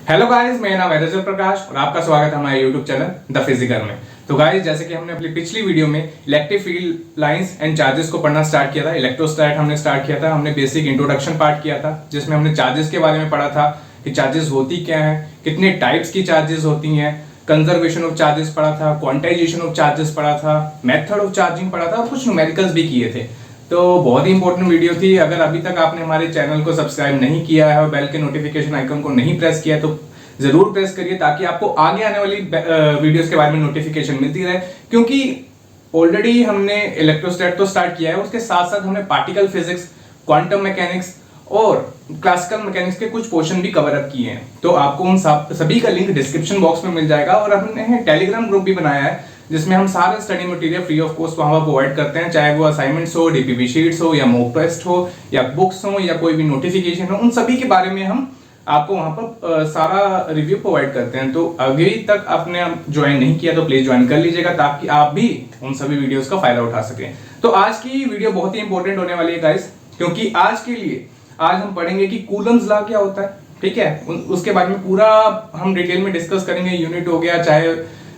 Hello guys, मेरा नाम है रजत प्रकाश और आपका स्वागत है हमारे यूट्यूब चैनल द फिजिकर में। तो गाइस, जैसे कि हमने अपनी पिछली वीडियो में electric field lines and charges को पढ़ना स्टार्ट किया था, इलेक्ट्रोस्टैट हमने स्टार्ट किया था, हमने बेसिक इंट्रोडक्शन पार्ट किया था जिसमें हमने चार्जेस के बारे में पढ़ा था कि चार्जेस होती क्या है, कितने टाइप्स की चार्जेस होती हैं, कंजर्वेशन ऑफ चार्जेस पढ़ा था, क्वांटाइजेशन ऑफ चार्जेस पढ़ा था, मेथड ऑफ चार्जिंग पढ़ा था और कुछ न्यूमेरिकल्स भी किए थे। तो बहुत ही इंपॉर्टेंट वीडियो थी। अगर अभी तक आपने हमारे चैनल को सब्सक्राइब नहीं किया है और बेल के नोटिफिकेशन आइकन को नहीं प्रेस किया है तो जरूर प्रेस करिए ताकि आपको आगे आने वाली वीडियोस के बारे में नोटिफिकेशन मिलती रहे। क्योंकि ऑलरेडी हमने इलेक्ट्रोस्टैट तो स्टार्ट किया है, उसके साथ साथ हमने पार्टिकल फिजिक्स, क्वांटम मैकेनिक्स और क्लासिकल मैकेनिक्स के कुछ पोर्शन भी कवर अप किए हैं। तो आपको उन सभी का लिंक डिस्क्रिप्शन बॉक्स में मिल जाएगा। और हमने टेलीग्राम ग्रुप भी बनाया है जिसमें हम सारे study material free of cost वहां पर प्रोवाइड करते हैं, चाहे वो असाइनमेंट्स हो, डीपीपी शीट्स हो या मॉक टेस्ट हो या बुक्स हो या कोई भी नोटिफिकेशन हो, उन सभी के बारे में हम आपको वहां पर सारा रिव्यू प्रोवाइड करते हैं। तो अभी तक आपने ज्वाइन नहीं किया तो प्लीज ज्वाइन कर लीजिएगा ताकि आप भी उन सभी वीडियोस का फायदा उठा सकें। तो आज की वीडियो बहुत ही इंपॉर्टेंट होने वाली है गाइस, क्योंकि आज के लिए आज हम पढ़ेंगे कि कूलम्स लॉ क्या होता है। ठीक है, उसके बारे में पूरा हम डिटेल में डिस्कस करेंगे। यूनिट हो गया, चाहे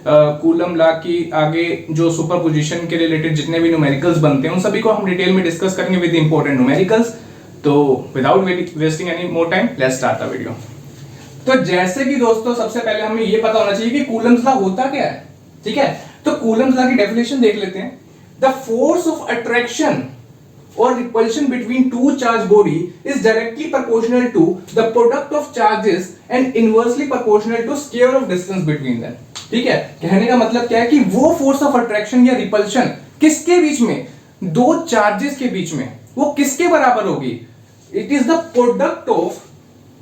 कूलम लॉ की आगे जो सुपरपोजिशन के रिलेटेड जितने भी न्यूमेरिकल्स बनते हैं उन सभी को हम डिटेल में डिस्कस करेंगे विद इंपॉर्टेंट न्यूमेरिकल्स। तो without wasting any more time, let's start the video. तो जैसे कि दोस्तों, सबसे पहले हमें ये पता होना चाहिए कि कूलम्स लॉ होता क्या है। ठीक है, तो कूलम्स लॉ की डेफिनेशन देख लेते हैं। The force of attraction or repulsion between two charged body is directly proportional to the product of charges and inversely proportional to square of distance between them। ठीक है, कहने का मतलब क्या है कि वो फोर्स ऑफ अट्रैक्शन या रिपल्शन किसके बीच में, दो चार्जेस के बीच में, वो किसके बराबर होगी। It is the product of,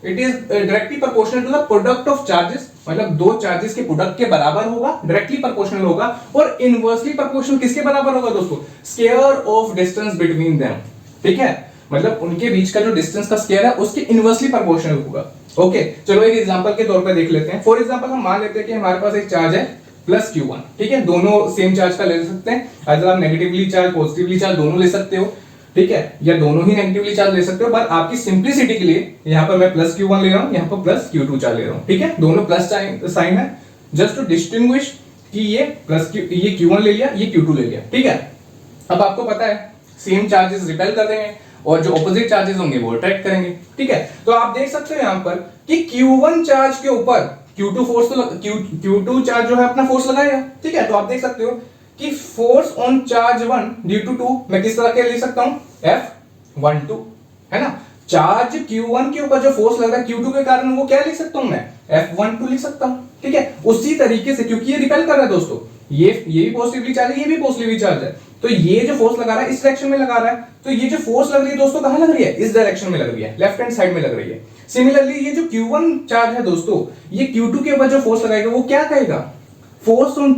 it is directly proportional to the product of charges, मतलब दो चार्जेस के प्रोडक्ट के बराबर होगा, डायरेक्टली प्रोपोर्शनल होगा। और इनवर्सली प्रोपोर्शनल किसके बराबर होगा दोस्तों, square of distance between them. ठीक है, मतलब उनके बीच का जो डिस्टेंस का स्क्वायर है उसके इनवर्सली प्रोपोर्शनल होगा। ओके, चलो एक एग्जांपल के तौर पे देख लेते हैं। फॉर एग्जांपल हम मान लेते हैं कि हमारे पास एक चार्ज है प्लस Q1। ठीक है, दोनों सेम चार्ज का ले सकते हैं, अगर आप नेगेटिवली चार्ज पॉजिटिवली चार्ज दोनों ले सकते हो। ठीक है, या दोनों ही नेगेटिवली चार्ज ले सकते हो, पर आपकी सिंप्लिसिटी के लिए यहां पर मैं प्लस Q1 ले रहा हूं, यहां पर प्लस Q2 चार्ज ले रहा हूं। ठीक है, दोनों प्लस साइन है, जस्ट टू डिस्टिंग्विश कि ये ये Q1 ले लिया, ये Q2 ले लिया। ठीक है, अब आपको पता है सेम चार्जेस रिपेल कर देंगे और जो ऑपोजिट चार्जेस होंगे वो अट्रैक्ट करेंगे। ठीक है, तो आप देख सकते हो यहां पर कि Q1 चार्ज के ऊपर Q2 फोर्स Q2 चार्ज जो है अपना फोर्स लगाएगा। ठीक है, तो आप देख सकते हो कि force on charge 1 due to 2 मैं किस तरह के लिख सकता हूं, F12 है ना। चार्ज Q1 के ऊपर जो फोर्स लग रहा है Q2 के कारण, वो क्या लिख सकता हूं मैं, F12 लिख सकता हूं। ठीक है, उसी तरीके से क्योंकि ये रिपेल कर रहा है दोस्तों, ये भी पॉजिटिवली चार्ज है, ये भी पॉजिटिवली चार्ज है, तो ये जो फोर्स लगा रहा है इस डायरेक्शन में लगा रहा है, तो ये जो फोर्स लग रही है दोस्तों कहां लग रही है, इस डायरेक्शन में लग रही है, लेफ्ट हैंड साइड में लग रही है। सिमिलरली ये जो Q1 चार्ज है दोस्तों, ये Q2 के ऊपर जो फोर्स लगाएगा वो क्या कहेगा, फोर्स ऑन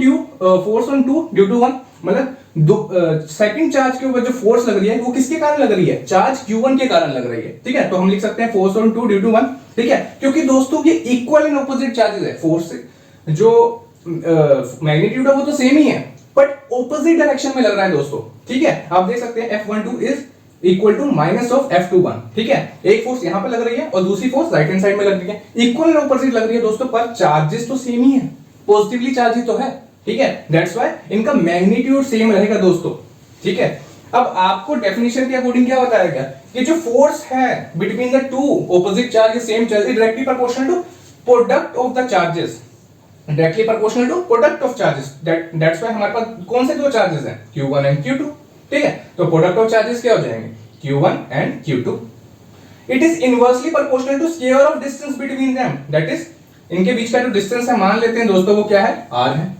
2 ड्यू टू 1, मतलब सेकंड चार्ज के ऊपर जो फोर्स लग रही है वो किसके कारण लग रही है, चार्ज Q1 के कारण लग रही है। ठीक है, तो हम लिख सकते हैं फोर्स ऑन 2 ड्यू टू 1। ठीक है, क्योंकि दोस्तों ये इक्वल एंड ऑपोजिट चार्जेस है, फोर्स से जो मैग्नीट्यूड है वो तो सेम ही है बट ऑपोजिट डायरेक्शन में लग रहा है दोस्तों। ठीक है, आप देख सकते हैं F12 is equal to minus of F21। ठीक है, एक फोर्स यहां पर लग रही है और दूसरी फोर्स राइट हैंड साइड में लग रही है, इक्वल एंड ऑपोजिट लग रही है दोस्तों, पर चार्जेस तो सेम ही है, पॉजिटिवली चार्ज ही तो है। ठीक है, दैट्स व्हाई इनका मैग्नीट्यूड सेम रहेगा दोस्तों। ठीक है, अब आपको डेफिनेशन के अकॉर्डिंग क्या बताया कि जो फोर्स है between the two opposite charge same charge directly proportional to product of the charges, directly proportional to product of charges. That's why हमारे पास कौन से दो चार्जेस हैं, Q1 एंड Q2। ठीक है, तो प्रोडक्ट ऑफ चार्जेस क्या हो जाएंगे, Q1 and Q2। It is inversely proportional to square of distance between them, that is इनके बीच का जो डिस्टेंस है मान लेते हैं दोस्तों वो क्या है, R है।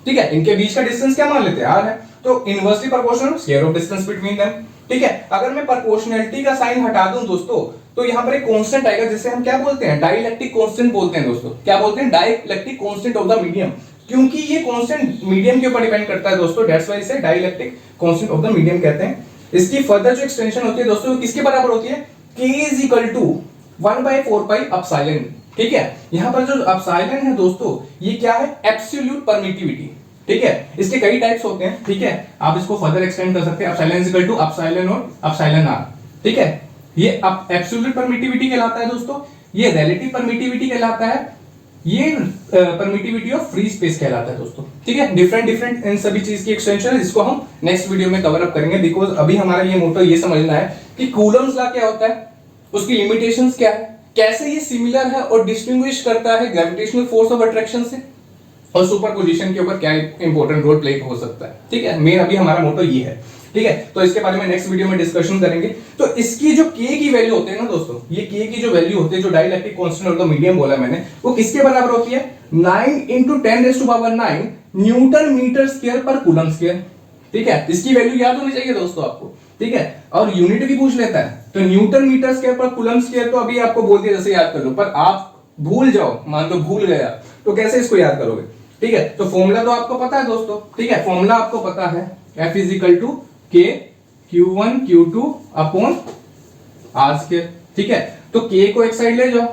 ठीक है, इनके बीच का डिस्टेंस क्या मान लेते हैं, R है, तो inversely proportional square of distance between them. ठीक है, अगर मैं प्रोपोर्शनलिटी का साइन हटा दूं दोस्तों तो यहां पर एक कांस्टेंट आएगा जिसे हम क्या बोलते हैं, डाइलेक्ट्रिक कांस्टेंट बोलते हैं दोस्तों। क्या बोलते हैं, dielectric constant of the medium, क्योंकि ये कांस्टेंट मीडियम के ऊपर डिपेंड करता है दोस्तों, दैट्स व्हाई इसे dielectric constant of the medium कहते हैं। इसकी फर्दर जो एक्सटेंशन होती है दोस्तों किसके बराबर होती है, K is equal to 1/4 pi epsilon. ठीक है, यहां पर जो एप्सिलॉन है दोस्तों ये क्या है, एब्सोल्यूट परमिटिविटी। ठीक है, इसके कई टाइप्स होते हैं। ठीक है, आप इसको फर्दर एक्सटेंड कर सकते हैं, epsilon is equal to epsilon और एप्सिलॉन r। ठीक है, ये अब एब्सोल्यूट परमिटिविटी कहलाता है दोस्तों। ये रिलेटिव परमिटिविटी कहलाता है, ये परमिटिविटी ऑफ फ्री स्पेस कहलाता है दोस्तों। ठीक है, डिफरेंट इन सभी चीज की एक्सटेंशन है, जिसको हम नेक्स्ट वीडियो में कवर अप करेंगे। बिकॉज अभी हमारा ये मोटो ये समझना है कि कूलम्स लॉ क्या होता है, उसकी लिमिटेशंस क्या है, कैसे ये सिमिलर है और डिस्टिंग्विश करता है ग्रेविटेशनल फोर्स ऑफ अट्रैक्शन से, और सुपरपोजिशन के ऊपर क्या इंपॉर्टेंट रोल प्ले हो सकता है। ठीक है, मेन अभी हमारा मोटो ये है। ठीक है, तो इसके बारे में नेक्स्ट वीडियो में डिस्कशन करेंगे। तो इसकी जो के की वैल्यू होती है ना दोस्तों, ये के की जो वैल्यू होती है, जो डाइलेक्ट्रिक कांस्टेंट और मीडियम बोला मैंने, वो किसके बराबर होती है? 9 × 10⁻⁹ न्यूटन मीटर स्क्वायर पर कूलम स्क्वायर। ठीक है, इसकी वैल्यू याद होनी चाहिए दोस्तों आपको। ठीक है, और यूनिट भी पूछ लेता है, तो न्यूटन मीटर स्क्वायर पर कूलम स्क्वायर तो अभी आपको बोल दिया जैसे याद कर लो, पर आप भूल जाओ, मान लो भूल गया, तो कैसे इसको याद करोगे? ठीक है, तो फॉर्मूला तो आपको पता है दोस्तों। ठीक है, फॉर्मूला आपको पता है, F = K Q1 Q2 upon R square. ठीक है, तो K को एक साइड ले जाओ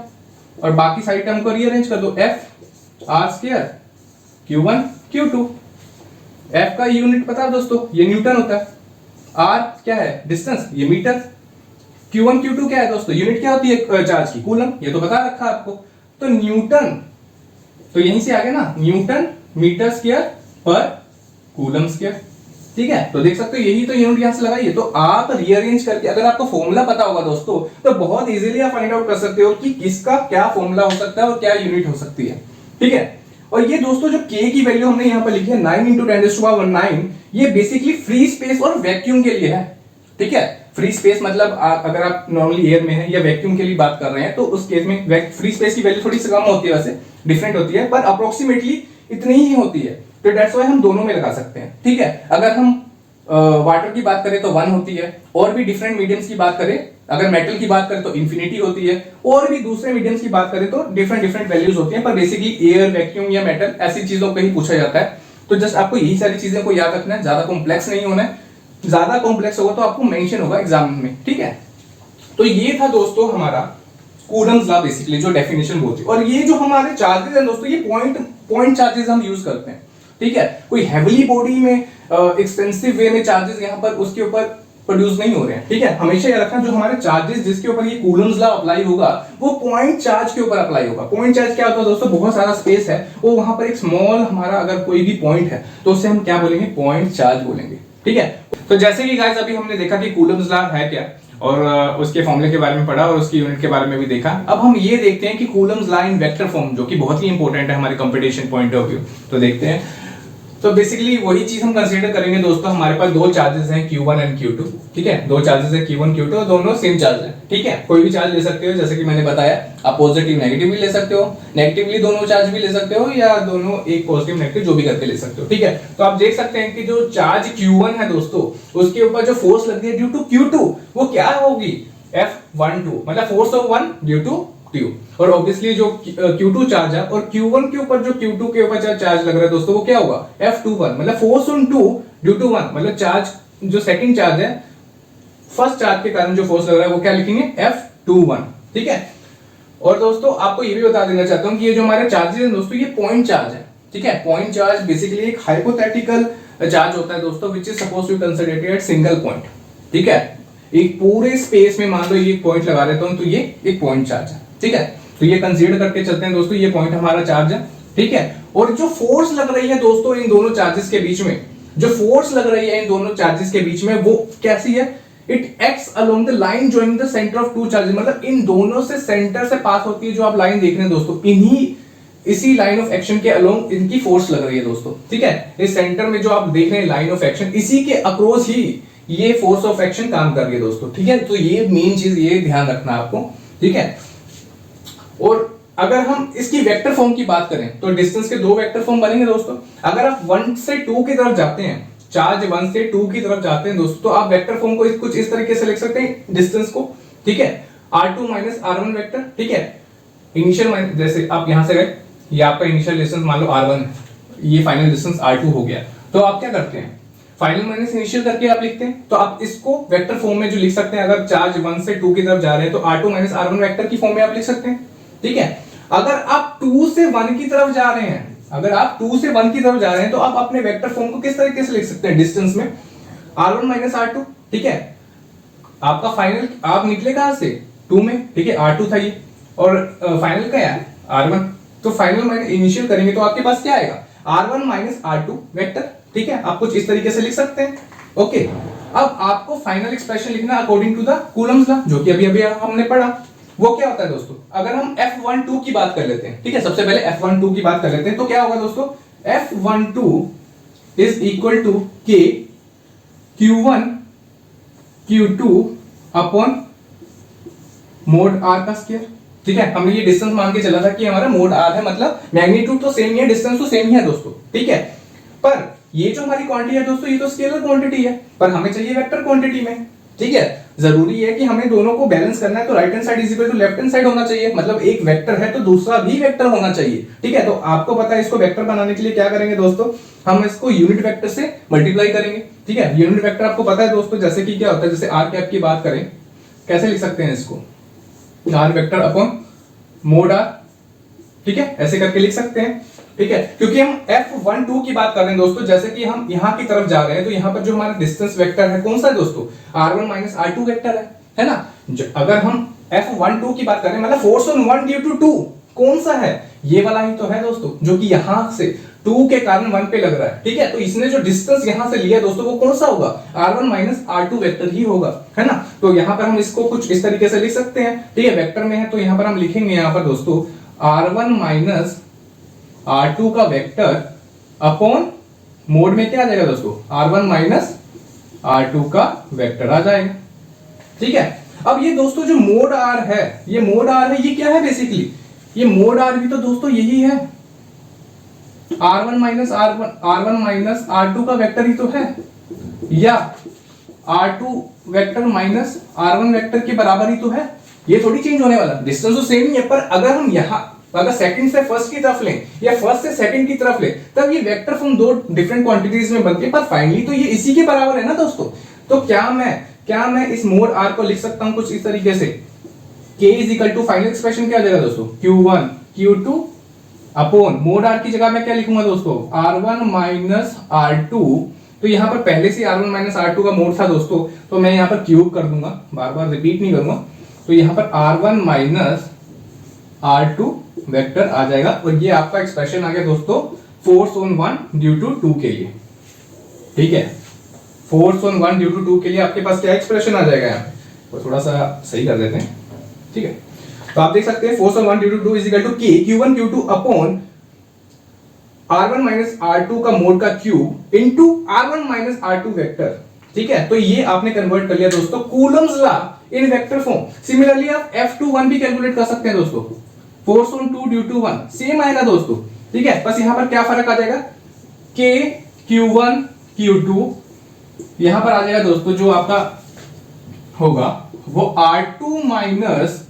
और बाकी साइड टर्म को रीअरेंज कर दो, F R square Q1 Q2। F का यूनिट पता है दोस्तों, ये न्यूटन होता है। R क्या है? डिस्टेंस, ये मीटर। Q1 Q2 क्या है दोस्तों? यूनिट क्या होती है चार्ज की? कूलम, ये तो बता रखा आपको। तो न्यूटन, तो यहीं से आ गया ना, न्यूटन मीटर स्क्वायर पर कूलम स्क्वायर। ठीक है, तो देख सकते हो यही तो यूनिट यहां से लगाइए। तो आप रीअरेंज करके, अगर आपको फॉर्मूला पता होगा दोस्तों, तो बहुत इजीली आप फाइंड आउट कर सकते हो कि किसका क्या फॉर्मूला हो सकता है और क्या यूनिट हो सकती है। ठीक है, और ये दोस्तों जो के की वैल्यू हमने यहां पर लिखी है 9 × 10⁻⁹, ये बेसिकली फ्री स्पेस और वैक्यूम के लिए है। ठीक है, फ्री स्पेस मतलब अगर आप नॉर्मली एयर में है या वैक्यूम के लिए बात कर रहे हैं, तो उस केस में फ्री स्पेस की वैल्यू थोड़ी सी कम होती है, वैसे डिफरेंट होती है, पर अप्रोक्सीमेटली इतनी ही होती है। तो दैट्स व्हाई हम दोनों में लगा सकते हैं। ठीक है, अगर हम वाटर की बात करें तो 1 होती है, और भी डिफरेंट मीडियम्स की बात करें, अगर मेटल की बात करें तो इन्फिनिटी होती है, और भी दूसरे मीडियम्स की बात करें तो डिफरेंट वैल्यूज होती हैं, पर बेसिकली एयर, वैक्यूम या मेटल ऐसी चीजों पे ही पूछा जाता है। तो जस्ट आपको यही सारी चीजें को याद रखना है, ज्यादा कॉम्प्लेक्स नहीं होना है। ज्यादा कॉम्प्लेक्स होगा तो आपको मेंशन होगा एग्जाम में। ठीक है, तो ये था दोस्तों हमारा कूलम्स लॉ, बेसिकली जो डेफिनेशन बोलती है। और ये जो हमारे चार्जेस हैं दोस्तों, ये पॉइंट चार्जेस हम यूज करते हैं। ठीक है, कोई हैवीली बॉडी में एक्सपेंसिव वे में चार्जेस यहाँ पर उसके ऊपर प्रोड्यूस नहीं हो रहे हैं। ठीक है, हमेशा याद रखना, जो हमारे चार्जेस जिसके ऊपर ये कूलम्स लॉ अप्लाई होगा, वो पॉइंट चार्ज के ऊपर अप्लाई होगा। पॉइंट चार्ज क्या होता है दोस्तों? बहुत सारा स्पेस है, वो वहां पर एक स्मॉल हमारा अगर कोई भी पॉइंट है, तो उससे हम क्या बोलेंगे? पॉइंट चार्ज बोलेंगे। ठीक है, तो जैसे कि गाइस अभी हमने देखा कि कूलम्स लॉ है क्या, और उसके फॉर्मूले के बारे में पढ़ा और उसकी यूनिट के बारे में भी देखा। अब हम ये देखते हैं कि Coulomb's law in vector form, जो कि बहुत ही इंपॉर्टेंट है हमारे कंपटीशन पॉइंट ऑफ व्यू, तो देखते हैं। तो बेसिकली वही चीज हम कंसीडर करेंगे दोस्तों। हमारे पास दो चार्जेस हैं Q1 और Q2। ठीक है, दो चार्जेस हैं Q1 Q2 और दोनों सेम चार्ज है। ठीक है, कोई भी चार्ज ले सकते हो, जैसे कि मैंने बताया, आप पॉजिटिव नेगेटिव भी ले सकते हो, नेगेटिवली दोनों चार्ज भी ले सकते हो, या दोनों एक पॉजिटिव नेगेटिव जो भी करके ले सकते हो। ठीक है, तो आप देख सकते हैं कि जो चार्ज Q1 है दोस्तों, उसके ऊपर जो फोर्स लग रही है ड्यू टू Q2, वो क्या होगी? F12, मतलब force of 1 due to Q। और ऑब्वियसली जो Q2 चार्ज है और Q1 के ऊपर जो Q2 के ऊपर चार्ज लग रहा है दोस्तों, वो क्या होगा? F21, मतलब फोर्स ऑन 2 ड्यू टू 1, मतलब चार्ज जो सेकंड चार्ज है, फर्स्ट चार्ज के कारण जो फोर्स लग रहा है, वो क्या लिखेंगे? F21। ठीक है, और दोस्तों आपको ये भी बता देना चाहता हूं कि ये जो हमारे चार्जेस हैं दोस्तों, ये पॉइंट चार्ज है। ठीक है, पॉइंट चार्ज बेसिकली एक हाइपोथेटिकल चार्ज होता है दोस्तों, which is suppose to considerated at single point. ठीक है, एक पूरे स्पेस में मान लो ये पॉइंट लगा देता हूं, तो ये एक पॉइंट चार्ज है। ठीक है, तो ये कंसीडर करके चलते हैं दोस्तों, ये पॉइंट हमारा चार्ज है। ठीक है, और जो फोर्स लग रही है दोस्तों इन दोनों चार्जेस के बीच में, जो फोर्स लग रही है इन दोनों चार्जेस के बीच में, वो कैसी है? It acts along the line joining the centre of two charges, मतलब इन दोनों से सेंटर से पास होती है जो आप लाइन देख रहे हैं दोस्तों, इसी लाइन ऑफ एक्शन के अलोंग इनकी फोर्स लग रही है दोस्तों। ठीक है, इस सेंटर में जो आप देख रहे हैं लाइन ऑफ एक्शन, इसी के अक्रॉस ही ये फोर्स ऑफ एक्शन काम कर रही है दोस्तों। ठीक है, तो ये मेन चीज, ये ध्यान रखना आपको। ठीक है, और अगर हम इसकी वेक्टर फॉर्म की बात करें तो डिस्टेंस के दो वेक्टर फॉर्म बनेंगे दोस्तों। अगर आप 1 से 2 की तरफ जाते हैं, चार्ज 1 से 2 की तरफ जाते हैं दोस्तों, तो आप वेक्टर फॉर्म को कुछ इस तरीके से लिख सकते हैं डिस्टेंस को। ठीक है, R2 - R1 वेक्टर। ठीक है, इनिशियल, जैसे आप यहां से गए, ये आपका इनिशियल डिस्टेंस मान लो R1 है, ये फाइनल डिस्टेंस R2 हो गया, तो आप क्या करते हैं? फाइनल माइनस इनिशियल करके आप लिखते हैं। तो आप इसको वेक्टर फॉर्म में जो लिख सकते हैं, अगर चार्ज 1 से 2 की तरफ जा रहे हैं तो R2 - R1 वेक्टर की फॉर्म में आप लिख सकते हैं। ठीक है, अगर आप 2 से 1 की तरफ जा रहे हैं, अगर आप 2 से 1 की तरफ जा रहे हैं, तो आप अपने वेक्टर फॉर्म को किस तरीके से लिख सकते हैं? डिस्टेंस में R1 - R2। ठीक है, आपका फाइनल आप निकले कहां से? 2 में। ठीक है, R2 था ये, और फाइनल क्या है R1। तो फाइनल माइनस इनिशियल करेंगे तो आपके पास क्या आएगा R1 माइनस R2 वेक्टर। ठीक है, आप कुछ इस तरीके से लिख सकते हैं। ओके, अब आपको फाइनल एक्सप्रेशन लिखना according to the Coulomb's law, जो कि अभी अभी हमने पढ़ा। वो क्या होता है दोस्तों, अगर हम F12 की बात कर लेते हैं, ठीक है, सबसे पहले F12 की बात कर लेते हैं, तो क्या होगा दोस्तों, F12 is equal to K Q1 Q2 upon mod R का स्क्वायर। ठीक है, हमने ये डिस्टेंस मान के चला था कि हमारा मोड R है, मतलब मैग्नीट्यूड तो सेम ही है, डिस्टेंस तो सेम ही है दोस्तों। ठीक है, पर ये जो हमारी क्वांटिटी है दोस्तों, ये तो स्केलर क्वांटिटी है, पर हमें चाहिए वेक्टर क्वांटिटी में। ठीक है, जरूरी है कि हमें दोनों को बैलेंस करना है, तो right hand side is equal to left hand side होना चाहिए, मतलब एक वेक्टर है तो दूसरा भी वेक्टर होना चाहिए। ठीक है, तो आपको पता है इसको वेक्टर बनाने के लिए क्या करेंगे दोस्तों, हम इसको यूनिट वेक्टर से मल्टीप्लाई करेंगे। ठीक है, यूनिट वेक्टर आपको पता है दोस्तों, जैसे कि क्या होता है, जैसे आर कैप की बात करें, कैसे लिख सकते हैं इसको, R vector upon mod R. ठीक है, ऐसे करके लिख सकते हैं। ठीक है, क्योंकि हम F12 की बात कर रहे हैं दोस्तों, जैसे कि हम यहां की तरफ जा रहे हैं, तो यहां पर जो हमारा डिस्टेंस वेक्टर है कौन सा है दोस्तों, R1 माइनस R2 वेक्टर है ना। अगर हम F12 की बात करें, मतलब फोर्स ऑन 1 ड्यू टू 2 कौन सा है, ये वाला ही तो है दोस्तों, जो कि यहां से 2 के कारण 1 पे लग रहा है। ठीक है, तो इसने जो डिस्टेंस यहां से लिया दोस्तों, वो कौन सा होगा, R1 माइनस R2 वेक्टर ही होगा, है ना। तो यहां पर हम इसको कुछ इस तरीके से लिख सकते हैं। ठीक है, वेक्टर में है तो यहां पर हम लिखेंगे यहां पर दोस्तों R1 माइनस R2 का वेक्टर अपॉन मोड में क्या आ जाएगा दोस्तों, R1 माइनस R2 का वेक्टर आ जाएगा। ठीक है, अब ये दोस्तों जो मोड R है, ये मोड R है, ये क्या है बेसिकली, ये मोड R भी तो दोस्तों यही है, R1 माइनस R2 का वेक्टर ही तो है, या R2 vector minus R1 vector के बराबर ही तो है। ये थोड़ी चेंज होने वाला, डिस्टेंस तो सेम ही है, पर अगर हम यहां अगर सेकंड से फर्स्ट की तरफ लें या फर्स्ट से सेकंड की तरफ लें, तब ये वेक्टर फॉर्म दो डिफरेंट क्वांटिटीज में बनती है, पर फाइनली तो ये इसी के बराबर है ना दोस्तों। तो क्या मैं इस मोड R को लिख सकता हूं कुछ इस तरीके से, K is equal to final expression क्या आ जाएगा दोस्तों, Q1 Q2 upon mod R की जगह मैं क्या लिखूंगा दोस्तों, R1 माइनस R2। तो यहां पर पहले से R1 माइनस R2 का मोड था दोस्तों, तो मैं यहां पर क्यूब कर दूंगा, बार बार रिपीट नहीं करूंगा। तो यहां पर R1 माइनस R2 वेक्टर आ जाएगा, और ये आपका एक्सप्रेशन आ गया दोस्तों फोर्स ऑन 1 ड्यू टू 2 के लिए। ठीक है, फोर्स ऑन 1 ड्यू टू 2 के लिए आपके पास क्या एक्सप्रेशन आ जाएगा, यहाँ पे तो थोड़ा सा सही कर देते हैं। ठीक है, तो आप देख सकते हैं force on 1 due to 2 is equal to K Q1 Q2 upon R1 minus R2 का मोड का cube into R1 minus R2 vector. ठीक है, तो ये आपने कन्वर्ट कर लिया दोस्तों Coulomb's law in vector form. Similarly आप F21 भी कैलकुलेट कर सकते हैं दोस्तों, force on 2 due to 1 same आएगा दोस्तों। ठीक है, बस यहां पर क्या फर्क आ जाएगा, K Q1 Q2 यहां पर आ जाएगा दोस्तों, जो आपका होगा वो R2 माइनस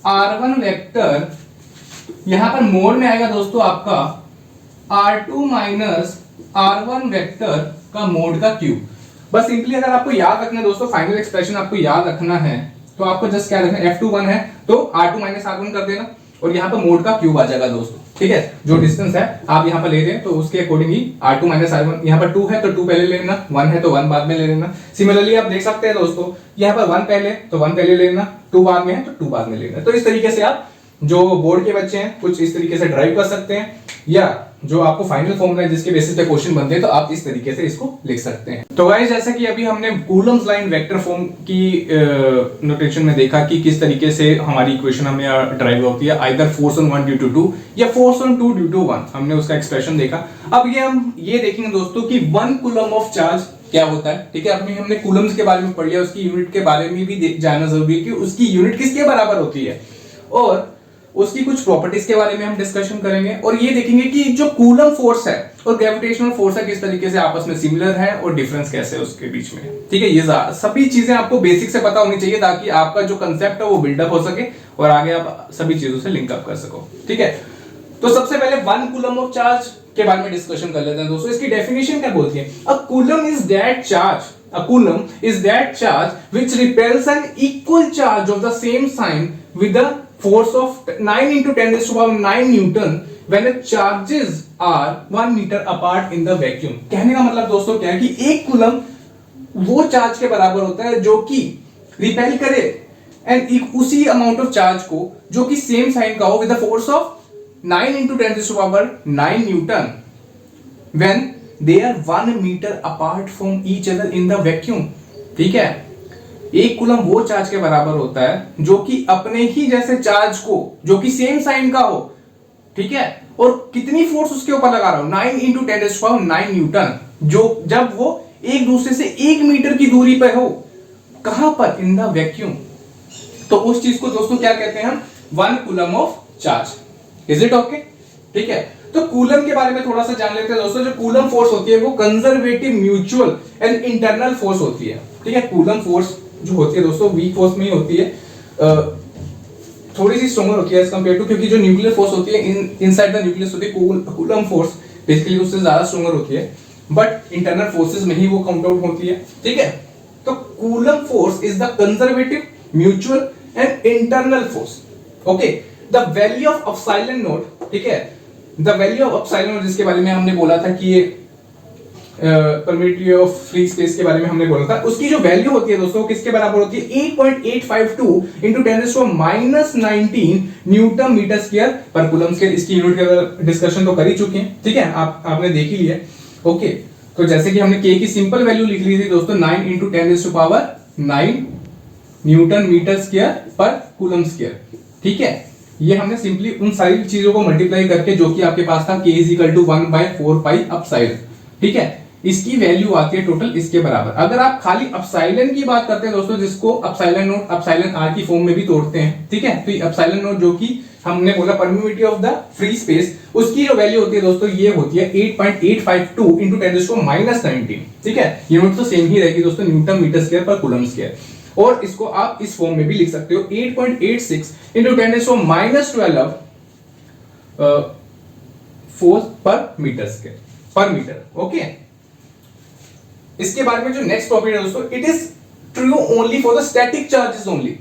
R1 वेक्टर, यहां पर मोड में आएगा दोस्तों आपका R2 माइनस R1 वेक्टर का मोड का क्यूब। बस सिंपली अगर आपको याद रखना है दोस्तों, फाइनल एक्सप्रेशन आपको याद रखना है, तो आपको जस्ट क्या रखना है, F21 है तो R2 माइनस R1 कर देना, और यहाँ पर मोड का क्यूब आ जाएगा दोस्तों। ठीक है, जो डिस्टेंस है आप यहाँ पर ले रहे हैं, तो उसके अकॉर्डिंग ही R2 माइनस R1, यहाँ पर 2 है तो 2 पहले ले लेना, 1 है तो 1 बाद में ले लेना। सिमिलरली आप देख सकते हैं दोस्तों, यहाँ पर 1 पहले तो 1 पहले ले लेना, 2 बाद में है तो 2 बाद में ले लेना। तो इस तरीके से आप जो बोर्ड के बच्चे हैं कुछ इस तरीके से ड्राइव कर सकते हैं, या जो आपको फाइनल फॉर्मूला है जिसके बेसिस पे क्वेश्चन बनते हैं, तो आप इस तरीके से इसको लिख सकते हैं। तो गाइस, जैसा कि अभी हमने कूलम्स लाइन वेक्टर फॉर्म की नोटेशन में देखा कि किस तरीके से हमारी इक्वेशन हमें ड्राइव होती है, either force on 1 due to 2 या फोर्स ऑन 2 ड्यू टू 1, हमने उसका एक्सप्रेशन देखा। अब ये हम ये देखेंगे दोस्तों कि 1 कूलम ऑफ चार्ज क्या होता है। ठीक है, अभी हमने कूलम्स के बारे में पढ़ लिया, उसकी यूनिट के बारे में भी जानना जरूरी है कि उसकी यूनिट किसके बराबर होती है, और उसकी कुछ प्रॉपर्टीज के बारे में हम डिस्कशन करेंगे, और ये देखेंगे कि जो कूलम फोर्स है और ग्रेविटेशनल फोर्स है किस तरीके से आपस में सिमिलर है और डिफरेंस कैसे है उसके बीच में। ठीक है, ये सभी चीजें आपको बेसिक से पता होनी चाहिए, ताकि आपका जो कंसेप्ट है वो बिल्डअप हो सके और आगे आप सभी चीजों से लिंक अप कर सको। ठीक है, तो सबसे पहले 1 कूलम ऑफ चार्ज के बारे में डिस्कशन कर लेते हैं दोस्तों। इसकी डेफिनेशन क्या बोलती है, a coulomb is that charge, a coulomb is that charge which repels an equal charge of the same sign with the force of 9 into 10 raised to power 9 Newton when the charges are 1 meter apart in the vacuum। कहने का मतलब दोस्तों क्या है कि एक coulomb वो charge के बराबर होता है जो कि रिपेल करे एंड उसी अमाउंट ऑफ चार्ज को जो कि सेम साइन का हो with the force of 9 into 10 to the power 9 Newton when they are 1 meter apart from each other in the vacuum। ठीक है, एक कूलम वो चार्ज के बराबर होता है जो कि अपने ही जैसे चार्ज को जो कि सेम साइन का हो, ठीक है, और कितनी फोर्स उसके ऊपर लगा रहा हूं 9 into 10 to the power 9 Newton, जो जब वो एक दूसरे से 1 मीटर की दूरी पर हो, कहां पर, इन द वैक्यूम। तो उस चीज को दोस्तों क्या कहते हैं हम, 1 coulomb of charge. Is it okay? ठीक है, तो कूलम के बारे में थोड़ा सा जान लेते हैं दोस्तों। जो कूलम फोर्स होती है वो conservative, mutual and internal force होती है। ठीक है, कूलम फोर्स जो होती है दोस्तों वीक फोर्स में ही होती है, थोड़ी सी स्ट्रॉन्गर होती है एज कंपेयर टू, क्योंकि जो न्यूक्लियर फोर्स होती है इनसाइड द न्यूक्लियस होती है, कूलम फोर्स बेसिकली उससे ज्यादा स्ट्रॉन्गर होती है, बट इंटरनल फोर्सेस में ही वो काउंट आउट होती है। ठीक है, तो coulomb force is the conservative, mutual and internal force. Okay, the value of epsilon not, ठीक है, the value of epsilon not जिसके बारे में हमने बोला था कि ये परमिटिविटी ऑफ फ्री स्पेस के बारे में हमने बोला था, उसकी जो वैल्यू होती है दोस्तों किसके बराबर होती है, 8.852 into 10⁻⁻19 न्यूटन मीटर स्क्वायर पर कूलम स्क्वायर। इसकी यूनिट का डिस्कशन तो कर ही चुके हैं, ठीक है, आपने देख ही लिया। ओके, तो जैसे कि हमने के की सिंपल वैल्यू लिख ली थी दोस्तों 9 into 10⁻9 न्यूटन मीटर स्क्वायर पर कूलम स्क्वायर। ठीक है, ये हमने सिंपली उन सारी चीजों को मल्टीप्लाई करके जो कि आपके पास था k = 1/4 पाई एप्सिलॉन। ठीक है, इसकी वैल्यू आती है टोटल इसके बराबर। अगर आप खाली एप्सिलॉन की बात करते हैं दोस्तों, जिसको एप्सिलॉन नॉट एप्सिलॉन r की फॉर्म में भी तोड़ते हैं, ठीक है, तो एप्सिलॉन नॉट जो कि हमने बोला permittivity of the free space, उसकी जो वैल्यू होती है दोस्तों ये होती है 8.852 into 10⁻⁻19। ठीक है, यूनिट तो सेम ही रहेगी दोस्तों, न्यूटन मीटर स्क्वायर पर कूलम स्क्वायर, और इसको आप इस फॉर्म में भी लिख सकते हो 8.86 into 10⁻12 फोर्स पर मीटर स्क्वायर पर मीटर। ओके, इसके बारे में जो नेक्स्ट टॉपिक है दोस्तों, it is true only for the static charges only.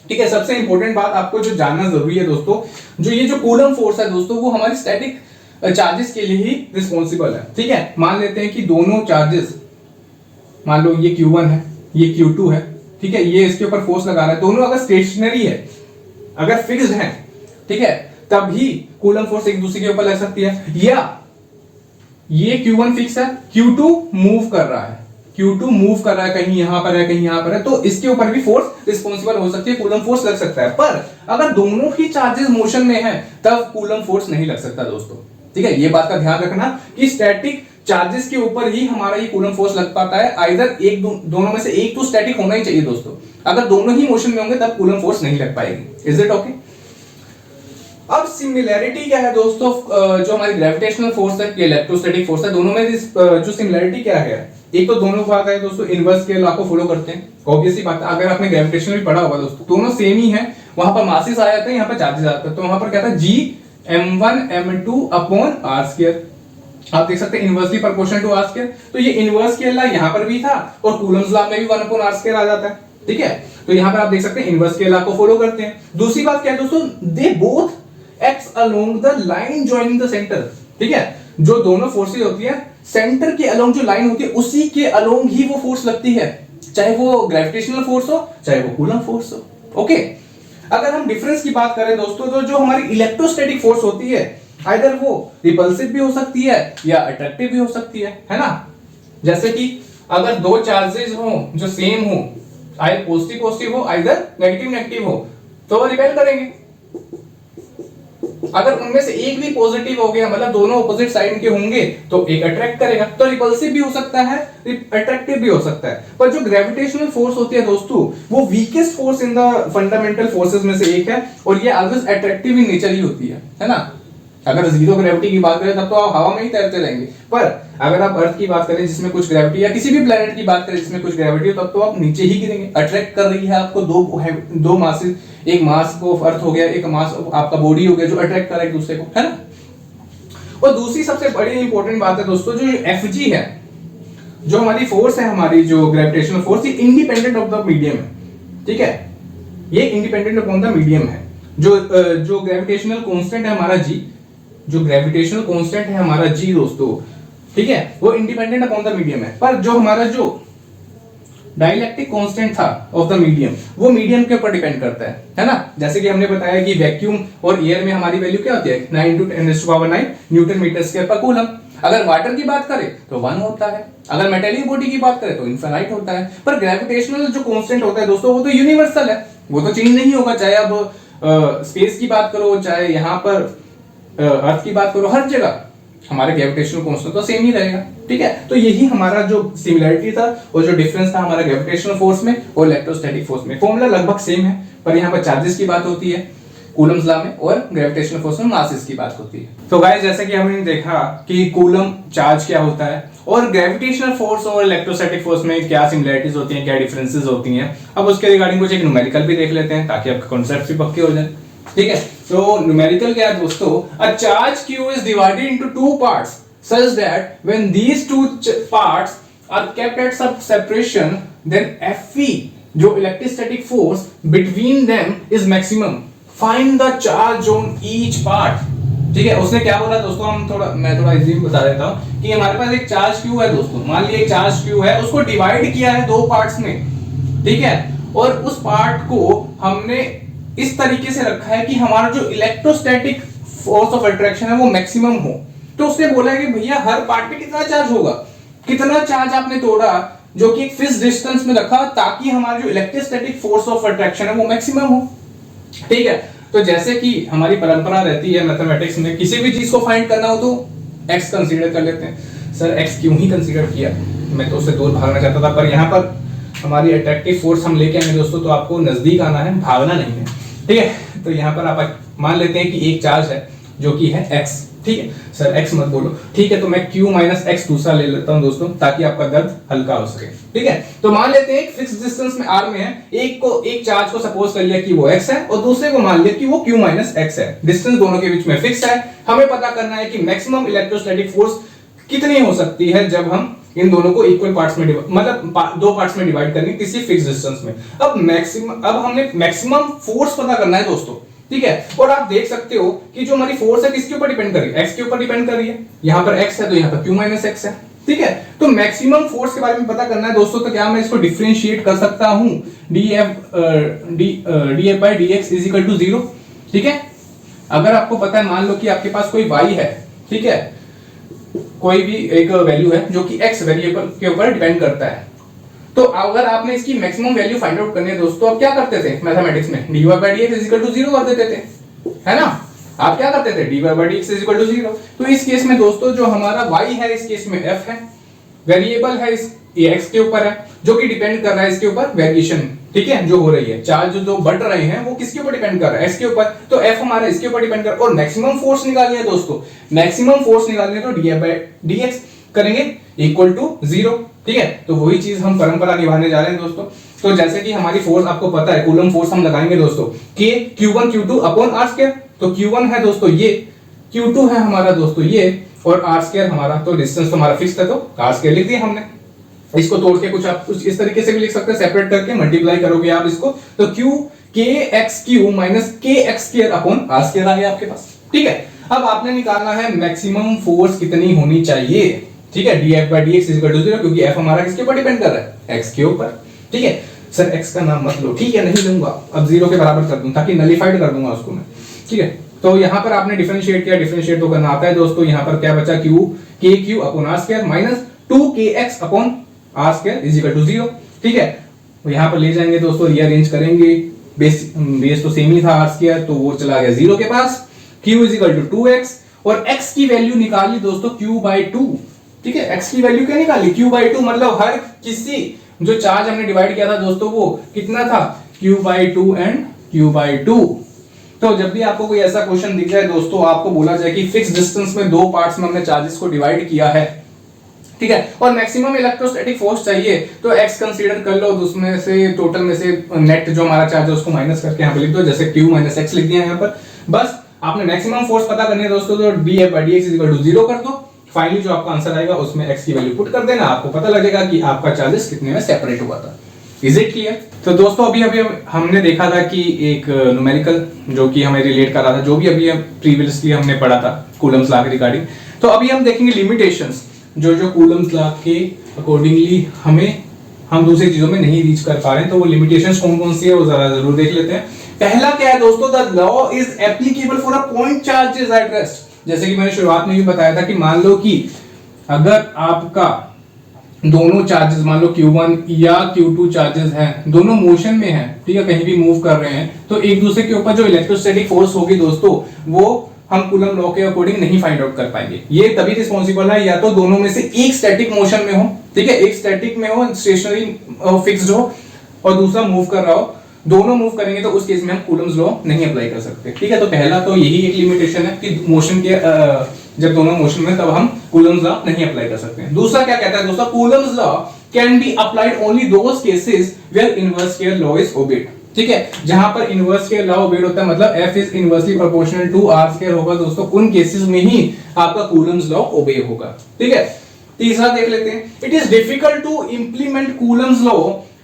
ठीक है, सबसे इंपॉर्टेंट बात आपको जो जानना जरूरी है दोस्तों, जो ये जो कूलम फोर्स है दोस्तों वो हमारी स्टैटिक चार्जेस के लिए ही रिस्पॉन्सिबल है। ठीक है, मान लेते हैं कि दोनों चार्जेस, मान लो ये Q1 है, ये Q2 है, ठीक है, ये इसके ऊपर फोर्स लगा रहा है, दोनों अगर स्टेशनरी है, अगर फिक्स्ड है, ठीक है, तभी कूलम फोर्स एक दूसरे के ऊपर लग सकती है। या ये Q1 फिक्स है, Q2 मूव कर रहा है, Q2 मूव कर रहा है, कहीं यहां पर है, कहीं यहां पर है, तो इसके ऊपर भी फोर्स रिस्पॉन्सिबल हो सकती है, कूलम फोर्स लग सकता है। पर अगर दोनों ही चार्जेस मोशन में हैं, तब कूलम फोर्स नहीं लग सकता दोस्तों। ठीक है, ये बात का ध्यान रखना कि स्टैटिक चार्जेस के ऊपर ही हमारा ये कूलम फोर्स लग पाता है। आइदर एक दोनों में से एक तो स्टैटिक होना ही चाहिए दोस्तों, अगर दोनों ही मोशन में होंगे तब कूलम फोर्स नहीं लग पाएगी। Is it okay? अब सिमिलैरिटी क्या है दोस्तों, जो हमारी ग्रेविटेशनल फोर्स है, इलेक्ट्रोस्टैटिक फोर्स है, दोनों में जो सिमिलैरिटी क्या है, एक तो दोनों बात है दोस्तों इनवर्स स्केल लॉ को फॉलो करते हैं, ऑब्वियसली बात है। अगर आपने ग्रेविटेशन भी पढ़ा होगा दोस्तों, दोनों सेम ही है, वहां पर मासेस आ जाते हैं, यहाँ पर चार्जेस आते हैं, तो वहां पर क्या था G m1m2/r²। आप देख सकते हैं इनवर्सली प्रोपोर्शनल टू r², तो ये इनवर्स स्केल लॉ यहाँ पर भी था और कूलम्स लॉ में भी 1/r² आ जाता है। ठीक है, तो यहाँ पर आप देख सकते हैं इनवर्स स्केल लॉ को फॉलो करते हैं। दूसरी बात क्या है दोस्तों, they both acts along the line joining the centre. ठीक है, जो दोनों फोर्सेस होती है, सेंटर के अलोंग जो लाइन होती है उसी के अलोंग ही वो फोर्स लगती है, चाहे वो ग्रेविटेशनल फोर्स हो चाहे वो कूलम फोर्स हो। ओके, अगर हम डिफरेंस की बात करें दोस्तों, तो जो हमारी इलेक्ट्रोस्टैटिक फोर्स होती है, आइदर वो रिपल्सिव भी हो सकती है या अट्रैक्टिव भी हो सकती है ना। जैसे कि अगर दो चार्जेस हो जो सेम हो, आइदर पॉजिटिव पॉजिटिव हो आइदर नेगेटिव नेगेटिव हो, तो वो रिपेल करेंगे। अगर उनमें से एक भी पॉजिटिव हो गया, मतलब दोनों ऑपोजिट साइड के होंगे, तो एक अट्रैक्ट करेगा, तो रिपल्सिव भी हो सकता है, अट्रैक्टिव भी हो सकता है। पर जो ग्रेविटेशनल फोर्स होती है दोस्तों, वो weakest force in the fundamental forces में से एक है, और ये ऑलवेज अट्रैक्टिव इन नेचर ही होती है ना। अगर जीरो ग्रेविटी की बात करें तब तो आप हवा में ही तैरते रहेंगे, पर अगर आप अर्थ की बात करें जिसमें कुछ ग्रेविटी, या किसी भी प्लेनेट की बात करें जिसमें कुछ ग्रेविटी हो, तब तो आप नीचे ही गिरेंगे। अट्रैक्ट कर रही है आपको दो मासेस, एक मास को अर्थ हो गया, एक मास आपका बॉडी हो गया, जो अट्रैक्ट कर रहा है एक दूसरे को, है ना। और दूसरी सबसे बड़ी इंपॉर्टेंट बात है दोस्तों, जो Fg है, जो हमारी फोर्स है, हमारी जो ग्रेविटेशनल फोर्स, ये इंडिपेंडेंट ऑफ द मीडियम है। ठीक है, ये इंडिपेंडेंट अपॉन द मीडियम है। जो ग्रेविटेशनल कांस्टेंट है हमारा G, जो ग्रेविटेशनल कांस्टेंट है हमारा G दोस्तों, ठीक है, वो इंडिपेंडेंट अपॉन द मीडियम है। पर जो हमारा जो डाइलेक्ट्रिक कांस्टेंट था ऑफ द मीडियम, वो मीडियम के ऊपर डिपेंड करता है ना। जैसे कि हमने बताया कि वैक्यूम और एयर में हमारी वैल्यू क्या होती है 9 × 10⁻⁹ न्यूटन मीटर स्क्वायर पर कूलम। अगर वाटर की बात करें तो 1 होता है, अगर मेटेलिक बॉडी की बात करें तो इनफाइनाइट होता है। पर ग्रेविटेशनल जो कांस्टेंट होता है दोस्तों वो तो यूनिवर्सल है, वो तो चेंज नहीं होगा, चाहे अब स्पेस की बात करो, चाहे यहाँ पर अर्थ की बात करो, हर जगह हमारे ग्रेविटेशनल कांस्टेंट तो सेम ही रहेगा। ठीक है, तो यही हमारा जो सिमिलरिटी था और जो डिफरेंस था हमारा ग्रेविटेशनल फोर्स में और इलेक्ट्रोस्टैटिक फोर्स में। फॉर्मूला लगभग सेम है, पर यहाँ पर चार्जेस की बात होती है कूलम्स लॉ में और ग्रेविटेशनल फोर्स में मासेस की बात होती है। तो गाइस जैसे कि हमने देखा कि कूलम चार्ज क्या होता है और ग्रेविटेशनल फोर्स और इलेक्ट्रोस्टैटिक फोर्स में क्या सिमिलरिटीज होती हैं, क्या डिफरेंसेस होती हैं। अब उसके रिगार्डिंग कुछ एक न्यूमेरिकल भी देख लेते हैं ताकि आपके कॉन्सेप्ट भी पक्के हो जाए। ठीक है, तो न्यूमेरिकल क्या है दोस्तों, a charge q is divided into two parts such that when these two parts are kept at some separation then Fe जो electrostatic force between them is maximum. Find the charge on each part. ठीक है, उसने क्या बोला दोस्तों, मैं थोड़ा easy बता देता हूं कि हमारे पास एक चार्ज q है दोस्तों, मान लीजिए एक चार्ज q है, उसको डिवाइड किया है दो पार्ट्स में। ठीक है, और उस पार्ट को हमने इस तरीके से रखा है कि हमारा जो इलेक्ट्रोस्टैटिक फोर्स ऑफ अट्रैक्शन है वो मैक्सिमम हो। तो उसने बोला है कि भैया हर पार्ट में कितना चार्ज होगा, कितना चार्ज आपने तोड़ा जो कि एक फिक्स्ड डिस्टेंस में रखा ताकि हमारा जो इलेक्ट्रोस्टैटिक फोर्स ऑफ अट्रैक्शन है वो मैक्सिमम हो। ठीक है, तो जैसे कि हमारी परंपरा रहती है मैथमेटिक्स में, किसी भी चीज को फाइंड करना हो तो x कंसीडर कर लेते हैं। सर x क्यों ही कंसीडर किया, मैं तो उससे दूर भागना चाहता था, पर यहाँ पर हमारी अट्रैक्टिव फोर्स हम लेके आएंगे दोस्तों, तो आपको नजदीक आना है, भागना नहीं है। ठीक है, तो यहाँ पर आप मान लेते हैं कि एक चार्ज है जो कि है x। ठीक है, सर x मत बोलो, ठीक है, तो मैं q - x दूसरा ले लेता हूं दोस्तों ताकि आपका दर्द हल्का हो सके। ठीक है, तो मान लेते हैं एक फिक्स डिस्टेंस में r में है, एक चार्ज को सपोज कर लिया कि वो x है और दूसरे को मान लिया कि वो q - x है। डिस्टेंस दोनों के बीच में फिक्स है। हमें पता करना है कि मैक्सिमम इलेक्ट्रोस्टैटिक फोर्स कितनी हो सकती है जब हम इन दोनों को इक्वल पार्ट्स में मतलब दो पार्ट्स में डिवाइड करेंगे किसी फिक्स डिस्टेंस में। अब हमने मैक्सिमम फोर्स पता करना है दोस्तों। ठीक है, और आप देख सकते हो कि जो हमारी फोर्स है किसके ऊपर डिपेंड कर रही है, x के ऊपर डिपेंड कर रही है। यहाँ पर x है तो यहाँ पर q - x है। ठीक है, तो मैक्सिमम फोर्स के बारे में पता करना है दोस्तों, तो क्या मैं इसको डिफरेंशिएट कर सकता हूं dF/dx = 0। ठीक है, अगर आपको पता है, मान लो कि आपके पास कोई y है, ठीक है, कोई भी एक वैल्यू है जो कि x वेरिएबल के ऊपर डिपेंड करता है, तो अगर आपने इसकी मैक्सिमम वैल्यू फाइंड आउट करनी है दोस्तों, आप क्या करते थे मैथमेटिक्स में, dy/dx = 0 कर देते थे, है ना। आप क्या करते थे, dy/dx = 0। तो इस केस में दोस्तों जो हमारा y है, इस केस में f है, वेरिएबल है, इस x के ऊपर है, जो कि डिपेंड कर रहा है इसके ऊपर वेरिएशन। ठीक है, जो हो रही है, चार्ज जो बढ़ रहे हैं वो किसके ऊपर डिपेंड कर रहा है, x के ऊपर, तो f हमारा इसके ऊपर डिपेंड कर रहा है। और मैक्सिमम फोर्स निकालनी है दोस्तों, मैक्सिमम फोर्स निकालनी है तो dy/dx करेंगे = 0। ठीक है, तो वही चीज हम परंपरा निभाने जा रहे हैं दोस्तों। तो जैसे कि हमारी फोर्स आपको पता है, कूलम फोर्स हम लगाएंगे दोस्तों K Q1 Q2 upon r²। तो Q1 है दोस्तों ये, Q2 है हमारा दोस्तों ये, और r² हमारा, तो डिस्टेंस तो हमारा फिक्स था तो r² लिख दिया हमने। इसको तोड़ के कुछ आप कुछ इस तरीके से भी लिख सकते हैं, सेपरेट करके मल्टीप्लाई करोगे आप इसको, तो kxq - kx² अपॉन r² आ गया आपके पास। ठीक है, अब आपने निकालना है मैक्सिमम फोर्स कितनी होनी चाहिए। ठीक है, dF/dx = 0, क्योंकि f हमारा किसके ऊपर डिपेंड कर रहा है, x के ऊपर। ठीक है, सर x का नाम मत लो, ठीक है, नहीं लूंगा, अब 0 के बराबर कर दूं ताकि नलिफाइड कर दूंगा उसको मैं। ठीक है, तो यहाँ पर आपने डिफरेंशिएट किया, डिफरेंशिएट तो करना आता है दोस्तों। यहाँ पर क्या बचा, kq upon r² - 2kx upon r² = 0। ठीक है, यहाँ पर ले जाएंगे दोस्तों, रीअरेंज करेंगे, बेस तो सेम ही था r², तो वो चला गया 0 के पास। q = 2x और x की वैल्यू निकाली दोस्तों q/2। ठीक है, x की वैल्यू क्या निकाली, q/2, मतलब हर किसी जो चार्ज हमने डिवाइड किया था दोस्तों वो कितना था, q/2 एंड q/2। तो जब भी आपको कोई ऐसा क्वेश्चन दिख जाए दोस्तों, आपको बोला जाए कि फिक्स डिस्टेंस में दो पार्ट्स में हमने चार्जेस को डिवाइड किया है, ठीक है, और मैक्सिमम इलेक्ट्रोस्टैटिक फोर्स चाहिए, तो x कंसीडर कर लो, उसमें से टोटल में से नेट जो हमारा चार्ज है उसको माइनस करके यहाँ पे लिख दो, जैसे q - x लिख दिया यहाँ पर। बस आपने मैक्सिमम फोर्स पता करनी है दोस्तों, तो dF/dx = 0 कर दो। फाइनली जो आपका आंसर आएगा उसमें x की वैल्यू पुट कर देना, आपको पता लगेगा कि आपका चार्जेस कितने में सेपरेट हुआ था। Is it clear? तो दोस्तों अभी हमने देखा था कि एक न्यूमेरिकल जो कि हमें रिलेट कर रहा था, जो भी अभी प्रीवियसली हमने पढ़ा था कूलम्स लॉ के रिगार्डिंग। तो अभी हम देखेंगे लिमिटेशंस, जो कूलम्स लॉ के अकॉर्डिंगली हमें हम दूसरी चीजों में नहीं रीच कर पा रहे हैं। तो वो लिमिटेशंस कौन कौन सी है वो जरा जरूर देख लेते हैं। पहला क्या है दोस्तों, the law is applicable for a point charges at rest. जैसे कि मैंने शुरुआत में भी बताया था कि मान लो कि अगर आपका दोनों चार्जेस मान लो Q1 या Q2 चार्जेस हैं, दोनों मोशन में हैं, ठीक है, कहीं भी मूव कर रहे हैं, तो एक दूसरे के ऊपर जो इलेक्ट्रोस्टैटिक फोर्स होगी दोस्तों वो हम कूलम लॉ के अकॉर्डिंग नहीं फाइंड आउट कर पाएंगे। ये तभी रिस्पॉन्सिबल है या तो दोनों में से एक स्टैटिक मोशन में हो, ठीक है, एक स्टैटिक में हो, स्टेशनरी फिक्स्ड हो, और दूसरा मूव कर रहा हो। दोनों मूव करेंगे तो उस केस में हम कूलम्स लॉ नहीं अप्लाई कर सकते, ठीक है। तो पहला तो यही एक लिमिटेशन है कि मोशन के जब दोनों मोशन में तब हम कूलम्स लॉ नहीं अप्लाई कर सकते हैं। दूसरा क्या कहता है दोस्तों, Coulomb's law can be applied only those cases where inverse square law is obeyed, ठीक है। जहां पर इनवर्स स्केयर लॉ ओबेड होता है, मतलब F is inversely proportional to R square होगा दोस्तों, उन केसेस में ही आपका कूलम्स लॉ ओबे होगा, ठीक है। तीसरा देख लेते हैं, it is difficult to implement Coulomb's law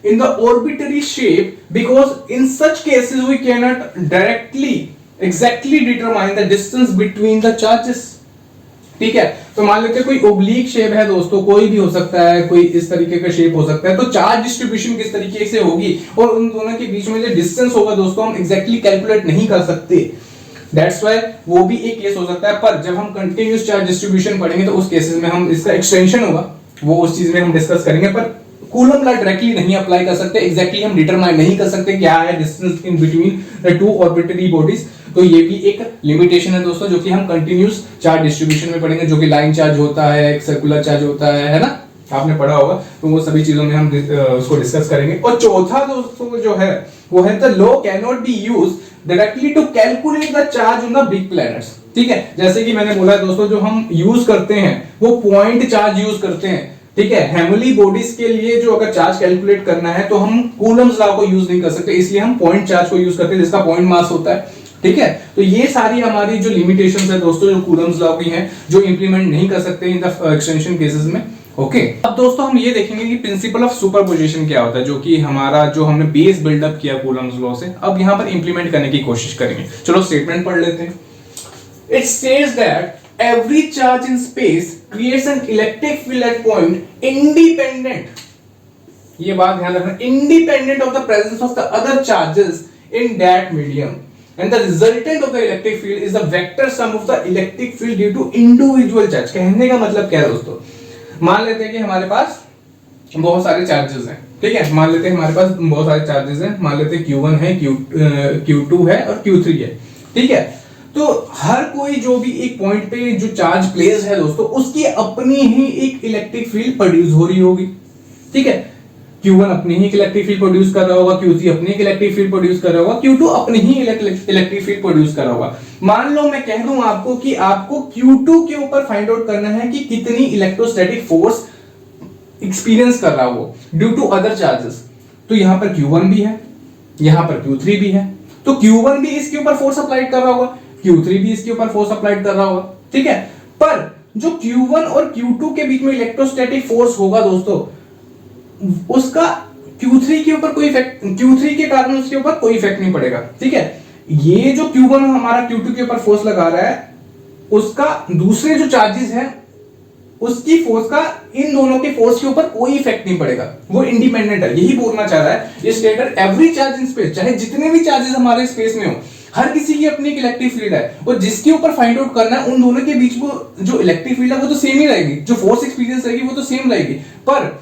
in the arbitrary shape because in such cases we cannot directly exactly determine the distance between the charges, ठीक है। तो मान लेते हैं कोई ओब्लिक शेप है दोस्तों, कोई भी हो सकता है, कोई इस तरीके का शेप हो सकता है, तो चार्ज डिस्ट्रीब्यूशन किस तरीके से होगी और उन दोनों के बीच में जो डिस्टेंस होगा दोस्तों हम एग्जैक्टली कैलकुलेट नहीं कर सकते। दैट्स व्हाई वो भी एक केस हो सकता है। पर जब हम कंटिन्यूस चार्ज डिस्ट्रीब्यूशन पढ़ेंगे तो उस केसेस में हम इसका एक्सटेंशन होगा, वो उस चीज में हम डिस्कस करेंगे। पर कूलम लॉ डायरेक्टली नहीं अप्लाई कर सकते, एग्जैक्टली हम डिटरमाइन नहीं कर सकते क्या है distance in between the to arbitrary bodies. तो ये भी एक लिमिटेशन है दोस्तों, जो कि हम कंटिन्यूस चार्ज डिस्ट्रीब्यूशन में पढ़ेंगे, जो कि लाइन चार्ज होता है, एक सर्कुलर चार्ज होता है ना, आपने पढ़ा होगा। तो वो सभी चीजों में हम उसको डिस्कस करेंगे। और चौथा दोस्तों जो है वो है the law can not be used directly to calculate the charge on the big planets, ठीक है। जैसे कि मैंने बोला दोस्तों, जो हम यूज करते हैं वो पॉइंट चार्ज यूज करते हैं, ठीक है। हेमली बॉडीज के लिए जो अगर चार्ज कैलकुलेट करना है तो हम कूलम्स लॉ को यूज नहीं कर सकते, इसलिए हम पॉइंट चार्ज को यूज करते हैं जिसका पॉइंट मास होता है, ठीक है। तो ये सारी हमारी जो लिमिटेशंस है दोस्तों जो कूलम्स लॉ की हैं, जो इंप्लीमेंट नहीं कर सकते इन द एक्सटेंशन केसेस में, ओके। अब दोस्तों हम ये देखेंगे कि प्रिंसिपल ऑफ सुपरपोजिशन क्या होता है, जो कि हमारा जो हमने बेस बिल्डअप किया कूलम्स लॉ से, अब यहां पर इंप्लीमेंट करने की कोशिश करेंगे। चलो स्टेटमेंट पढ़ लेते हैं। It states that every charge in space creates an electric field at point independent, ये बात ध्यान रखना, independent of the presence of the other charges in that medium, and the resultant of the electric field is the vector sum of the electric field due to individual charge। कहने का मतलब क्या है दोस्तों, मान लेते हैं कि हमारे पास बहुत सारे चार्जेस हैं, ठीक है। मान लेते हैं हमारे पास बहुत सारे चार्जेस हैं, मान लेते हैं Q1 है, Q2 है और Q3 है, ठीक है। तो हर कोई जो भी एक पॉइंट पे जो चार्ज प्लेस है दोस्तों, उसकी अपनी ही एक इलेक्ट्रिक फील्ड प्रोड्यूस हो रही होगी, ठीक है। Q1 अपनी ही इलेक्ट्रिक फील्ड प्रोड्यूस कर रहा होगा, Q3 अपनी इलेक्ट्रिक फील्ड प्रोड्यूस कर रहा होगा, Q2 अपनी ही इलेक्ट्रिक फील्ड प्रोड्यूस कर रहा होगा। मान लो मैं कह दूं आपको कि आपको Q2 के ऊपर फाइंड आउट करना है कि कितनी इलेक्ट्रोस्टैटिक फोर्स एक्सपीरियंस कर रहा हो ड्यू टू अदर चार्जेस। तो यहां पर Q1 भी है, यहां पर Q3 भी है, तो Q1 भी इसके ऊपर फोर्स अप्लाई कर रहा होगा, Q3 भी इसके ऊपर फोर्स अप्लाइड कर रहा होगा, ठीक है। पर जो Q1 और Q2 के बीच में इलेक्ट्रोस्टैटिक फोर्स होगा दोस्तों, उसका Q3 के ऊपर कोई इफेक्ट, Q3 के कारण उसके ऊपर कोई इफेक्ट नहीं पड़ेगा, ठीक है। ये जो Q1 हमारा Q2 के ऊपर फोर्स लगा रहा है, उसका दूसरे जो चार्जेस हैं उसकी फोर्स का इन दोनों के फोर्स के ऊपर कोई इफेक्ट नहीं पड़ेगा, वो इंडिपेंडेंट है, यही बोलना चाह रहा है ये stator. Every charge in space, चाहे जितने भी चार्जेस हमारे स्पेस में हो, हर किसी की अपनी एक इलेक्ट्रिक फील्ड है, और जिसके ऊपर फाइंड आउट करना है उन दोनों के बीच वो जो इलेक्ट्रिक फील्ड है वो तो सेम ही रहेगी, जो फोर्स एक्सपीरियंस रहेगी वो तो सेम रहेगी, पर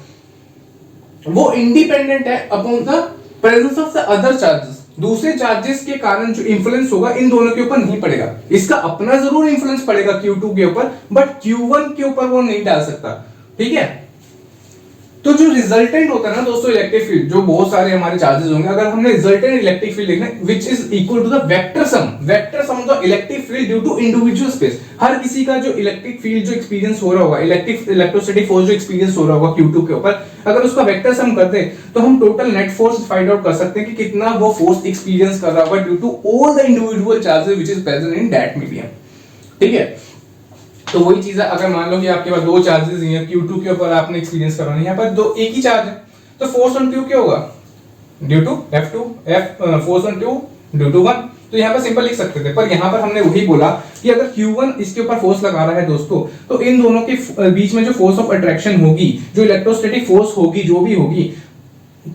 वो इंडिपेंडेंट है upon the presence of the other charges. दूसरे चार्जेस के कारण जो इंफ्लुएंस होगा इन दोनों के ऊपर नहीं पड़ेगा, इसका अपना जरूर इंफ्लुएंस पड़ेगा Q2 के ऊपर, बट Q1 के ऊपर वो नहीं डाल सकता, ठीक है। तो जो रिजल्टेंट होता है ना दोस्तों इलेक्ट्रिक फील्ड, जो बहुत सारे हमारे चार्जेस होंगे, अगर हमने रिजल्टेंट इलेक्ट्रिक फील्ड लिखना है which is equal to the vector sum of the electric field due to individual space. हर किसी का जो इलेक्ट्रिक फील्ड जो एक्सपीरियंस हो रहा होगा, इलेक्ट्रोस्टैटिक फोर्स जो एक्सपीरियंस हो रहा होगा Q2 के ऊपर, अगर उसका वेक्टर सम कर दे तो हम total net force find out कर सकते हैं कि कितना वो फोर्स एक्सपीरियंस कर रहा होगा due to all the individual charges which is present in that medium, ठीक है। तो वही चीज है, अगर मान लो कि आपके पास दो चार्जेस हैं, Q2 के ऊपर आपने एक्सपीरियंस करना है, यहाँ पर दो एक ही चार्ज है, तो फोर्स ऑन Q क्या होगा, due to force on Q due to 1। तो यहाँ पर सिंपल लिख सकते थे, पर यहाँ पर हमने वही बोला कि अगर Q1 इसके ऊपर फोर्स लगा रहा है दोस्तों, तो इन दोनों के बीच में जो फोर्स ऑफ अट्रैक्शन होगी, जो इलेक्ट्रोस्टैटिक फोर्स होगी, जो भी होगी,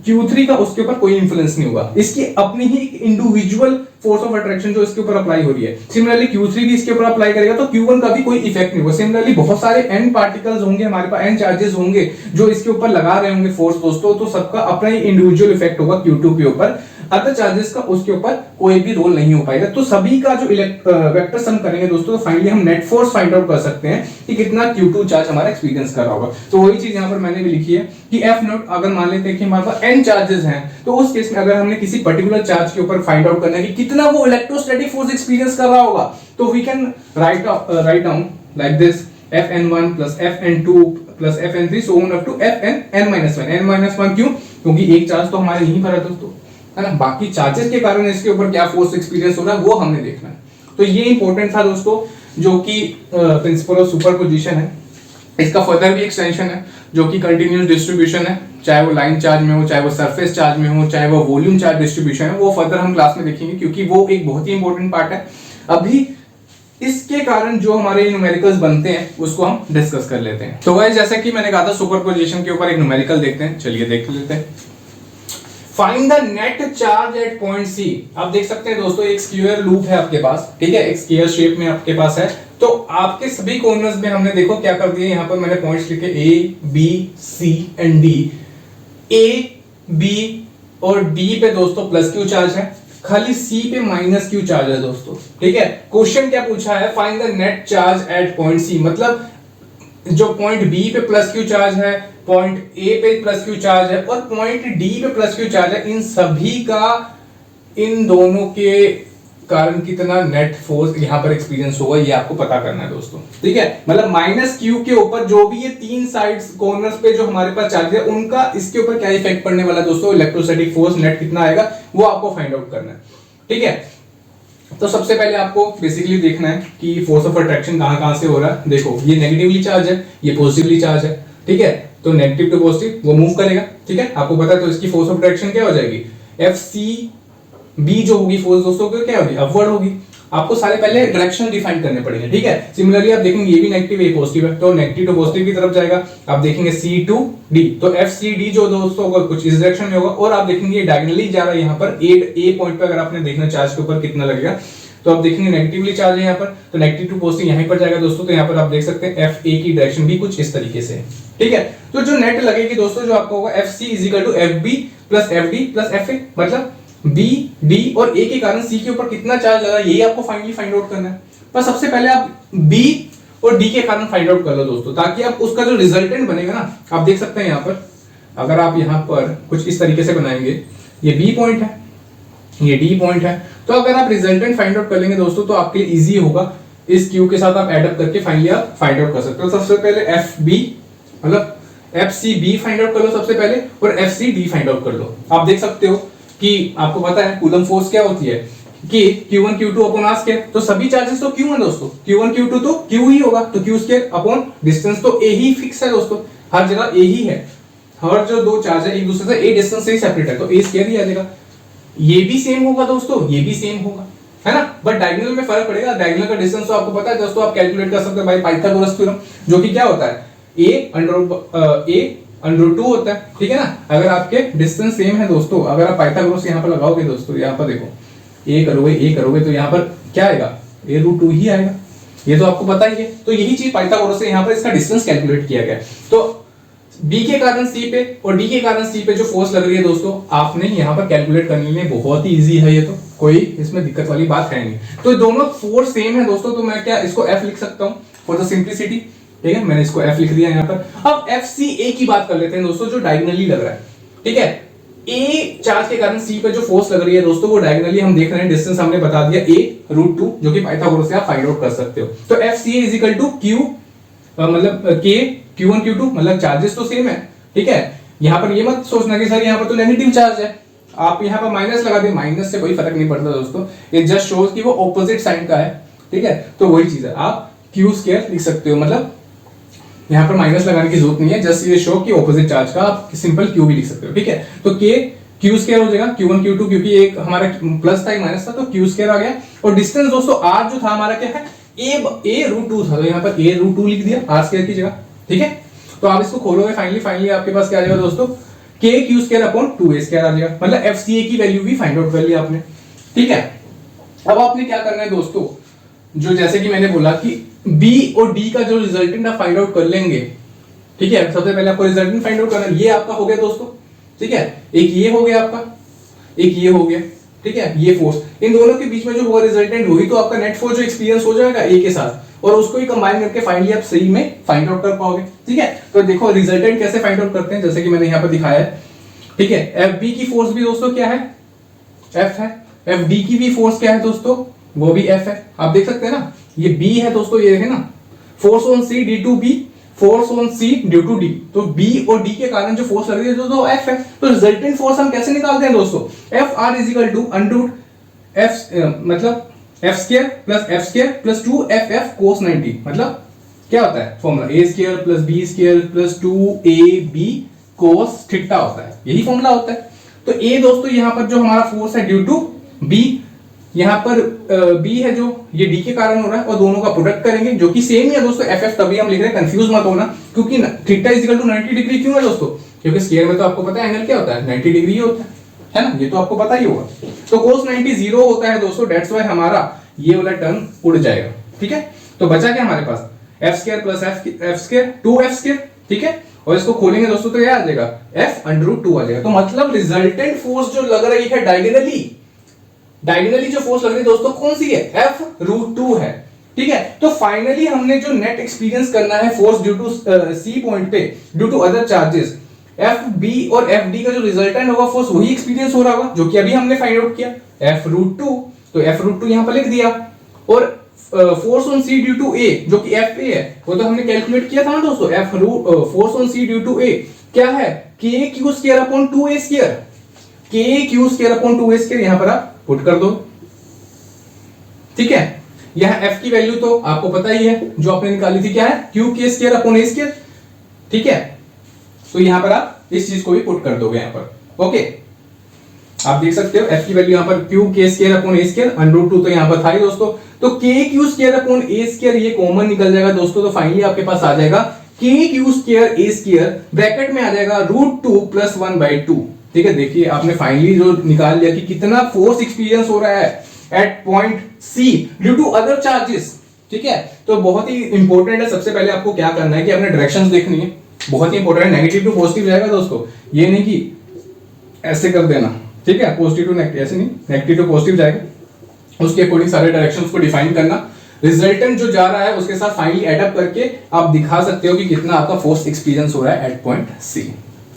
Q3 का उसके ऊपर कोई इंफ्लुएंस नहीं होगा, इसकी अपनी ही इंडिविजुअल फोर्स ऑफ अट्रैक्शन जो इसके ऊपर अप्लाई हो रही है। सिमिलरली Q3 भी इसके ऊपर अप्लाई करेगा तो Q1 का भी कोई इफेक्ट नहीं होगा। सिमिलरली बहुत सारे n पार्टिकल्स होंगे हमारे पास, n चार्जेस होंगे जो इसके ऊपर लगा रहे होंगे फोर्स दोस्तों, तो सबका अपना ही इंडिविजुअल इफेक्ट होगा Q2 के ऊपर। अदर चार्जेस का उसके ऊपर कोई भी रोल नहीं हो पाएगा। तो सभी का जो वेक्टर सम करेंगे दोस्तों तो फाइनली हम नेट फोर्स फाइंड आउट कर सकते हैं कि कितना Q2 चार्ज हमारा एक्सपीरियंस कर रहा होगा। तो वही चीज यहां पर मैंने भी लिखी है कि F नॉट, अगर मान लेते हैं कि हमारे पास n चार्जेस हैं तो उस केस में अगर हमने किसी पर्टिकुलर चार्ज के ऊपर फाइंड आउट करना है कि कितना वो इलेक्ट्रोस्टैटिक फोर्स एक्सपीरियंस कर रहा होगा, तो we can write down like this Fn1 plus Fn2 plus Fn3 so on up to Fn-1। n-1 क्यों? क्योंकि एक चार्ज तो हमारे यहीं पर है दोस्तों, है ना। बाकी चार्जेस के कारण इसके ऊपर क्या फोर्स एक्सपीरियंस हो रहा है वो हमने देखना है। तो ये इंपॉर्टेंट था दोस्तों, जो कि प्रिंसिपल ऑफ सुपरपोजिशन है। इसका फर्दर भी एक्सटेंशन है जो कि कंटिन्यूअस डिस्ट्रीब्यूशन है, चाहे वो लाइन चार्ज में हो, चाहे वो सरफेस चार्ज में हो, चाहे वो वॉल्यूम चार्ज डिस्ट्रीब्यूशन है, वो फर्दर हम क्लास में देखेंगे क्योंकि वो एक बहुत ही इंपॉर्टेंट पार्ट है। अभी इसके कारण जो हमारे न्यूमेरिकल्स बनते हैं उसको हम डिस्कस कर लेते हैं। तो गाइस जैसा कि मैंने कहा था सुपरपोजिशन के ऊपर एक न्यूमेरिकल देखते हैं, चलिए देख लेते हैं। Find the net charge at point C. आप देख सकते हैं दोस्तों एक स्क्वायर लूप है आपके पास, ठीक है, एक स्क्वायर शेप में आपके पास है। तो आपके सभी कॉर्नर्स में हमने देखो क्या कर दिया, यहां पर मैंने पॉइंट्स लिखे A B C and D। A B और D पे दोस्तों प्लस Q चार्ज है, खाली C पे माइनस Q चार्ज है दोस्तों, ठीक है। क्वेश्चन क्या पूछा है, find the net charge at point C, मतलब जो पॉइंट B पे प्लस Q चार्ज है, पॉइंट A पे प्लस Q चार्ज है और पॉइंट D पे प्लस Q चार्ज है, इन सभी का इन दोनों के कारण कितना नेट फोर्स यहां पर एक्सपीरियंस होगा ये आपको पता करना है दोस्तों, ठीक है। मतलब माइनस Q के ऊपर जो भी ये तीन साइड्स कॉर्नर्स पे जो हमारे पास चार्ज है उनका इसके ऊपर क्या इफेक्ट पड़ने वाला है दोस्तों, इलेक्ट्रोस्टैटिक फोर्स नेट कितना आएगा वो आपको फाइंड आउट करना है, ठीक है। तो सबसे पहले आपको बेसिकली देखना है कि फोर्स ऑफ अट्रैक्शन कहां से हो रहा है। देखो ये नेगेटिवली चार्ज है, ये पॉजिटिवली चार्ज है, ठीक है। तो नेगेटिव टू पॉजिटिव वो मूव करेगा, ठीक है, आपको पता है। तो इसकी फोर्स ऑफ अट्रैक्शन क्या हो जाएगी, FCB जो होगी फोर्स दोस्तों क्या होगी, अपवर्ड होगी। आपको सारे पहले डायरेक्शन डिफाइन करने पड़ेंगे, ठीक है। सिमिलरली आप देखेंगे ये भी नेगेटिव ये पॉजिटिव है, तो नेगेटिव टू पॉजिटिव की तरफ जाएगा। आप देखेंगे C टू D, तो FCD जो दोस्तों होगा कुछ इस डायरेक्शन में होगा। और आप देखेंगे डायगोनली जा रहा है यहाँ पर A पॉइंट पे, अगर आपने देखना चार्ज के ऊपर कितना लगेगा तो आप देखेंगे नेगेटिवली चार्ज है यहाँ पर, तो नेगेटिव टू पॉजिटिव यहीं पर जाएगा दोस्तों। तो यहाँ पर आप देख सकते हैं FA की डायरेक्शन भी कुछ इस तरीके से है, ठीक है। तो जो नेट लगेगी दोस्तों जो आपको होगा FC is equal to FB plus FD plus FA, मतलब B, D और A के कारण C के ऊपर कितना चार्ज लगा यही आपको फाइनली फाइंड आउट करना है। पर सबसे पहले आप B और D के कारण फाइंड आउट कर लो दोस्तों, ताकि आप उसका जो रिजल्टेंट बनेगा ना, आप देख सकते हैं यहाँ पर, अगर आप यहाँ पर कुछ इस तरीके से बनाएंगे, ये B पॉइंट है, ये D पॉइंट है, तो अगर आप रिजल्टेंट फाइंड आउट कर लेंगे दोस्तों तो आपके लिए इजी होगा। इस Q के साथ आप एड अप करके फाइनली आप फाइंड आउट कर सकते हो। सबसे पहले FB मतलब FCB फाइंड आउट कर लो सबसे पहले, और FCD फाइंड आउट कर लो। आप देख सकते हो कि आपको पता है कूलम फोर्स क्या होती है कि Q1 Q2 upon R square, तो सभी चार्जेस तो Q1 दोस्तों, Q1 Q2 तो Q ही होगा, तो Q स्क्वायर अपॉन डिस्टेंस, तो A ही फिक्स है दोस्तों, हर जगह A ही है। हर जो दो चार्ज है एक दूसरे से A डिस्टेंस से ही सेपरेट है, तो A स्क्वायर ही आ जाएगा। ये भी सेम होगा दोस्तों, ये भी सेम होगा, है ना। बट डायगोनल में फर्क पड़ेगा। डायगोनल का डिस्टेंस तो आपको पता है दोस्तों, आप कैलकुलेट कर सकते हो बाय पाइथागोरस थ्योरम, जो कि क्या होता है A√2 होता है, ठीक है ना। अगर आपके डिस्टेंस सेम है दोस्तों, अगर आप पाइथागोरस यहाँ पर लगाओगे दोस्तों, यहाँ पर देखो A करोगे तो यहाँ पर क्या आएगा, A√2 ही आएगा, ये तो आपको पता ही है। तो यही चीज पाइथागोरस से यहाँ पर इसका डिस्टेंस कैलकुलेट किया गया। तो B के कारण C पे और D के कारण C पे जो फोर्स लग रही है दोस्तों, आपने यहाँ पर कैलकुलेट करने में बहुत ही इजी है, ये तो कोई इसमें दिक्कत वाली बात है नहीं। तो दोनों फोर्स सेम है दोस्तों, तो मैं क्या इसको F लिख सकता हूँ फॉर द सिंप्लिसिटी, ठीक है, मैंने इसको F लिख दिया यहाँ पर। अब FCA की बात कर लेते हैं दोस्तों, जो डायगोनली लग रहा है, ठीक है। A चार्ज के कारण C पे जो फोर्स लग रही है दोस्तों, वो डायगोनली हम देख रहे हैं, डिस्टेंस हमने बता दिया A√2, जो कि पाइथागोरस से आप फाइंड आउट कर सकते हो। तो FCA is equal to Q मतलब K Q1 Q2, मतलब चार्जेस तो सेम है, ठीक है। यहाँ पर ये मत सोचना कि सर यहाँ पर तो नेगेटिव चार्ज है, आप यहाँ पर माइनस लगा दे, माइनस से कोई फर्क नहीं पड़ता दोस्तों, ये जस्ट शोज कि वो ऑपोजिट साइन का है, ठीक है। तो वही चीज है, आप Q स्क्वायर लिख सकते हो, मतलब यहाँ पर माइनस लगाने की जरूरत नहीं है, जस्ट ये शो कि ऑपोजिट चार्ज का आप सिंपल Q भी लिख सकते हो, ठीक है। तो K Q स्क्वायर हो जाएगा Q1 Q2, क्योंकि एक हमारा प्लस था माइनस था, तो Q स्क्वायर आ गया। और डिस्टेंस दोस्तों R जो था हमारा क्या है, A√2 था, तो यहाँ पर A√2 लिख दिया R स्क्वायर की जगह, ठीक है। तो आप इसको खोलोगे फाइनली आपके पास क्या आ जाएगा दोस्तों, K Q square upon 2a square आ जाएगा, मतलब FCA की वैल्यू भी फाइंड आउट कर लिया आपने। ठीक है, अब आपने क्या करना है दोस्तों, जो जैसे कि मैंने बोला कि B और D का जो रिजल्टेंट आप फाइंड आउट कर लेंगे। ठीक है, सबसे पहले आपको रिजल्टेंट फाइंड आउट करना है। ये आपका हो गया दोस्तों, ठीक है, एक ये हो गया आपका, एक ये हो गया। ठीक है, ये फोर्स, इन दोनों के बीच में जो हुआ रिजल्टेंट वही तो आपका नेट फोर्स जो एक्सपीरियंस हो जाएगा ए के साथ, और उसको ही कंबाइन करके फाइनली आप सही में फाइंड आउट कर पाओगे। ठीक है, तो देखो रिजल्टेंट कैसे फाइंड आउट करते हैं, जैसे कि मैंने यहाँ पर दिखाया है। ठीक है, FB की फोर्स भी दोस्तों क्या है, F है। FD की भी फोर्स क्या है दोस्तों, वो भी F है। आप देख सकते हैं ना, ये B है दोस्तों, ये है ना, force on C due to B, force on C due to D। तो B और D के कारण जो फोर्स लग रही है तो F है। तो रिजल्टेंट फोर्स हम कैसे निकालते हैं दोस्तों, FR is equal to under F मतलब F square plus F square plus 2FF cos 90, मतलब क्या होता है formula, A square plus B square plus 2AB cos theta होता है, यही फॉर्मूला होता है। तो A दोस्तों यहाँ पर जो हमारा फोर्स है ड्यू टू B, यहाँ पर B है जो ये D के कारण हो रहा है, और दोनों का प्रोडक्ट करेंगे जो कि सेम ही है दोस्तों, FF तभी हम लिख रहे हैं, कंफ्यूज मत होना, क्योंकि theta is equal to 90 degree क्यों है दोस्तों, क्योंकि स्क्वायर में तो आपको पता है एंगल क्या होता है, 90 डिग्री होता है ना, ये तो आपको पता ही होगा। तो cos 90 0 होता है दोस्तों, दैट्स व्हाई हमारा ये वाला टर्म उड़ जाएगा। ठीक है, तो बचा क्या हमारे पास, F square plus F square 2F square. ठीक है, और इसको खोलेंगे दोस्तों तो क्या आ जाएगा, F अंडर रूट 2 आ जाएगा। तो मतलब रिजल्टेंट फोर्स जो लग रही है डायगोनली जो फोर्स लग रही है दोस्तों कौन सी है, F रूट 2 है। ठीक है, तो फाइनली हमने जो नेट एक्सपीरियंस करना है force due to C point पे due to other charges, FB और FD का जो रिजल्टेंट होगा फोर्स वही एक्सपीरियंस हो रहा होगा जो कि अभी हमने फाइंड आउट किया, F रूट 2। तो F रूट 2 यहां पर लिख दिया, और force on C due to A जो कि FA है वो तो हमने कैलकुलेट किया था ना दोस्तों, force on C due to A क्या है, k Q square upon 2a square, k Q square upon 2a square यहां पर आप पुट कर दो। ठीक है, यह F की वैल्यू तो आपको पता ही है जो आपने निकाली थी, क्या है, क्यू के स्क्वायर अपॉन a स्क्वायर। ठीक है, तो यहां पर आप इस चीज को भी पुट कर दोगे यहां पर। ओके, आप देख सकते हो F की वैल्यू यहां पर क्यू के square upon a square, under root 2 तो यहां पर था ही दोस्तों, तो k Q square upon a square ये कॉमन निकल जाएगा दोस्तों। तो फाइनली आपके पास आ जाएगा k Q square a square, bracket में आ जाएगा रूट 2 प्लस 1/2। ठीक है, देखिए आपने फाइनली जो निकाल लिया कि कितना फोर्स एक्सपीरियंस हो रहा है at point C due to other charges. ठीक है, तो बहुत ही इंपॉर्टेंट है, सबसे पहले आपको क्या करना है कि आपने डायरेक्शंस देखनी है, बहुत ही इंपॉर्टेंट है। नेगेटिव टू पॉजिटिव जाएगा दोस्तों, ये नहीं कि ऐसे कर देना। ठीक है, पॉजिटिव टू नेगेटिव ऐसे नहीं, नेगेटिव टू पॉजिटिव जाएगा, उसके अकॉर्डिंग सारे डायरेक्शंस को डिफाइन करना, रिजल्टेंट जो जा रहा है उसके साथ फाइनली एड अप करके आप दिखा सकते हो कि कितना आपका फोर्स एक्सपीरियंस हो रहा है एट पॉइंट C।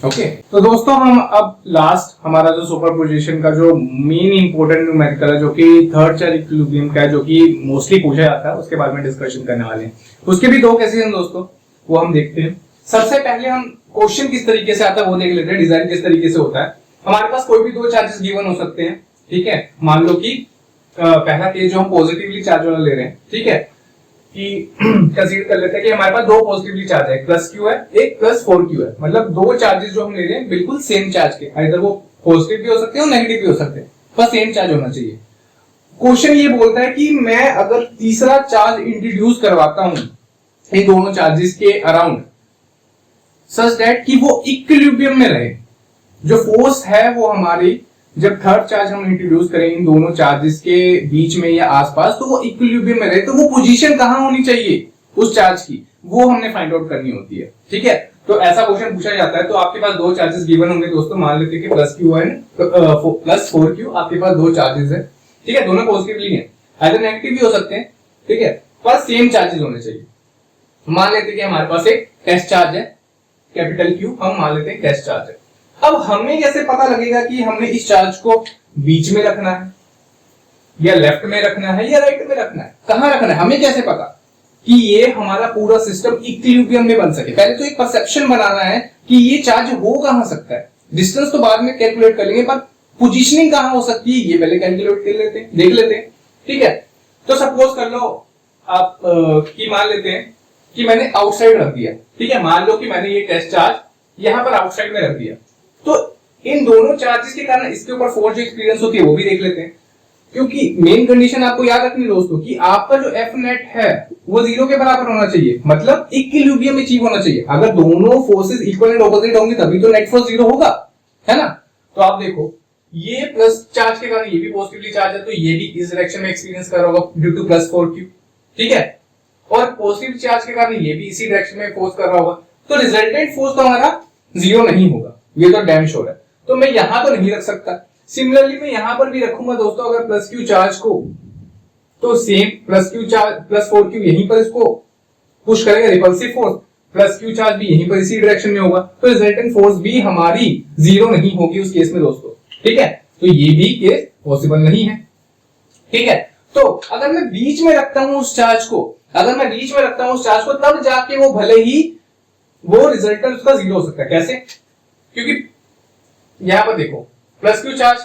ओके, तो दोस्तों हम अब लास्ट हमारा जो सुपरपोजिशन का जो मेन इंपॉर्टेंट न्यूमेरिकल है जो कि थर्ड चेयर इक्विलिब्रियम का है, जो कि मोस्टली पूछा जाता है, उसके बारे में डिस्कशन करने वाले हैं। उसके भी दो केसेस हैं दोस्तों, वो हम देखते हैं। सबसे पहले हम क्वेश्चन किस तरीके से आता है वो देख लेते हैं, डिजाइन किस तरीके से होता है। हमारे पास कोई भी दो चार्जेस गिवन हो सकते हैं। ठीक है, मान लो कि पहला केस जो हम पॉजिटिवली चार्ज वाला ले रहे हैं, ठीक है, कि कंसीडर कर लेते हैं कि हमारे पास दो पॉजिटिवली चार्ज है, प्लस क्यू है, एक प्लस 4q है, मतलब दो चार्जेस जो हम ले रहे हैं बिल्कुल सेम चार्ज के, इधर वो पॉजिटिव भी हो सकते हैं और नेगेटिव भी हो सकते हैं, बस सेम चार्ज होना चाहिए। क्वेश्चन ये बोलता है कि मैं अगर तीसरा चार्ज इंट्रोड्यूस करवाता हूं इन दोनों चार्जेस के अराउंड सच दैट कि वो इक्विलिब्रियम में रहे, जो फोर्स है वो हमारी जब थर्ड चार्ज हम इंट्रोड्यूस करें इन दोनों चार्जेस के बीच में या आसपास, तो वो इक्विलिब्रियम में रहे, तो वो पोजीशन कहां होनी चाहिए उस चार्ज की, वो हमने फाइंड आउट करनी होती है। ठीक है, तो ऐसा क्वेश्चन पूछा जाता है। तो आपके पास दो चार्जेस गिवन होंगे दोस्तों, मान लेते हैं कि plus Q and plus 4q, आपके पास दो चार्जेस है। ठीक है, दोनों पॉजिटिवली हैं, आइदर नेगेटिव भी हो सकते हैं। ठीक है, पर सेम चार्जेस होने चाहिए। मान लेते हैं कि हमारे पास एक टेस्ट चार्ज है, कैपिटल Q, हम मान लेते हैं टेस्ट चार्ज है। अब हमें कैसे पता लगेगा कि हमने इस चार्ज को बीच में रखना है या लेफ्ट में रखना है या राइट में रखना है, कहां रखना है, हमें कैसे पता कि ये हमारा पूरा सिस्टम इक्विलिब्रियम में बन सके। पहले तो एक परसेप्शन बनाना है कि ये चार्ज हो कहां सकता है, डिस्टेंस तो बाद में कैलकुलेट कर लेंगे, पर पोजीशनिंग कहां हो सकती है ये पहले कैलकुलेट कर लेते हैं, देख लेते हैं। ठीक है, तो सपोज कर लो आप कि मान लेते हैं कि मैंने आउटसाइड रख दिया। ठीक है, मान लो कि मैंने ये टेस्ट चार्ज यहां पर आउटसाइड में रख दिया, तो इन दोनों चार्जेस के कारण इसके ऊपर फोर्स जो एक्सपीरियंस होती है वो भी देख लेते हैं, क्योंकि मेन कंडीशन आपको याद रखनी है दोस्तों कि आपका जो एफ नेट है वो 0 के बराबर होना चाहिए, मतलब इक्विलिब्रियम अचीव होना चाहिए। अगर दोनों फोर्सेस इक्वल एंड ऑपोजिट होंगी तभी तो नेट फोर्स 0 होगा, है ना। तो आप देखो ये प्लस चार्ज के कारण ये भी पॉजिटिवली चार्ज है, तो ये भी इस डायरेक्शन में एक्सपीरियंस कर रहा होगा ड्यू टू प्लस 4q, ठीक है। और पॉजिटिव चार्ज के कारण ये भी इसी डायरेक्शन में फोर्स कर रहा होगा, तो रिजल्टेंट फोर्स तो हमारा जीरो नहीं होगा, ये तो डैम श्योर है। तो मैं यहां तो नहीं रख सकता। सिमिलरली मैं यहां पर भी रखूंगा दोस्तों अगर प्लस q चार्ज को, तो same plus q charge plus 4q यहीं पर इसको पुश करेगा, repulsive force plus q charge भी यहीं पर इसी डायरेक्शन में होगा, तो रिजल्टेंट फोर्स भी हमारी जीरो नहीं होगी उस केस में दोस्तों, ठीक है। तो ये भी केस पॉसिबल नहीं है, ठीक है। तो अगर मैं बीच में रखता हूं उस चार्ज को, अगर मैं बीच में रखता हूं उस चार्ज को, तब जाके वो भले ही वो रिजल्टेंट उसका जीरो हो सकता है। कैसे? क्योंकि यहां पर देखो प्लस q चार्ज,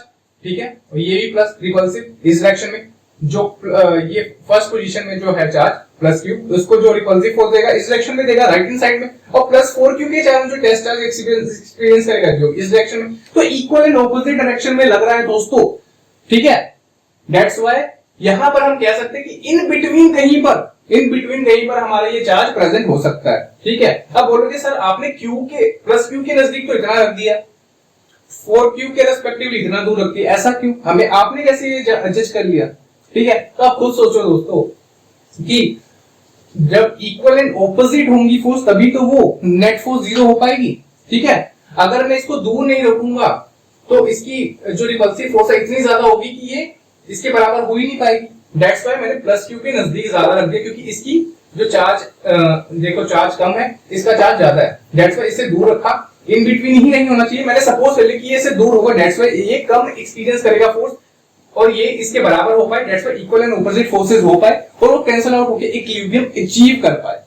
ठीक है, और ये भी प्लस रिपल्सिव इस डायरेक्शन में, जो ये फर्स्ट पोजीशन में जो है चार्ज प्लस q, उसको जो रिपल्सिव फोर्स देगा इस डायरेक्शन में देगा राइट हैंड साइड में, और प्लस 4q के चार्ज जो टेस्ट चार्ज एक्सपीरियंस करेगा जो इस डायरेक्शन में, तो इक्वल एंड ऑपोजिट डायरेक्शन में लग रहा है दोस्तों, ठीक है। दैट्स व्हाई यहां पर हम कह सकते हैं कि इन बिटवीन कहीं पर हमारा ये चार्ज प्रेजेंट हो सकता है, ठीक है। अब बोलोगे सर आपने q के प्लस q के नजदीक तो इतना रख दिया, 4q के रेस्पेक्टिवली इतना दूर रख दिया, ऐसा क्यों? हमें आपने कैसे ये एडजस्ट कर लिया, ठीक है। तो आप खुद सोचो दोस्तों कि जब इक्वल एंड ऑपोजिट होंगी फोर्स तभी तो वो नेट फोर्स जीरो हो पाएगी, ठीक है। अगर मैं इसको दूर नहीं रखूंगा तो इसकी जो रिपल्सिव फोर्स है इतनी ज्यादा होगी कि ये इसके बराबर हो ही नहीं पाएगी। दैट्स व्हाई मैंने प्लस q के नजदीक ज्यादा रख दिया, क्योंकि इसकी जो चार्ज देखो चार्ज कम है, इसका चार्ज ज्यादा है, दैट्स व्हाई इसे दूर रखा। इन बिटवीन ही नहीं होना चाहिए, मैंने सपोज कर लिया कि ये से दूर होगा, दैट्स व्हाई ये कम एक्सपीरियंस करेगा फोर्स और ये इसके बराबर हो पाए, that's why equal and opposite forces हो पाए और वो कैंसिल आउट होकर इक्विलिब्रियम अचीव कर पाए।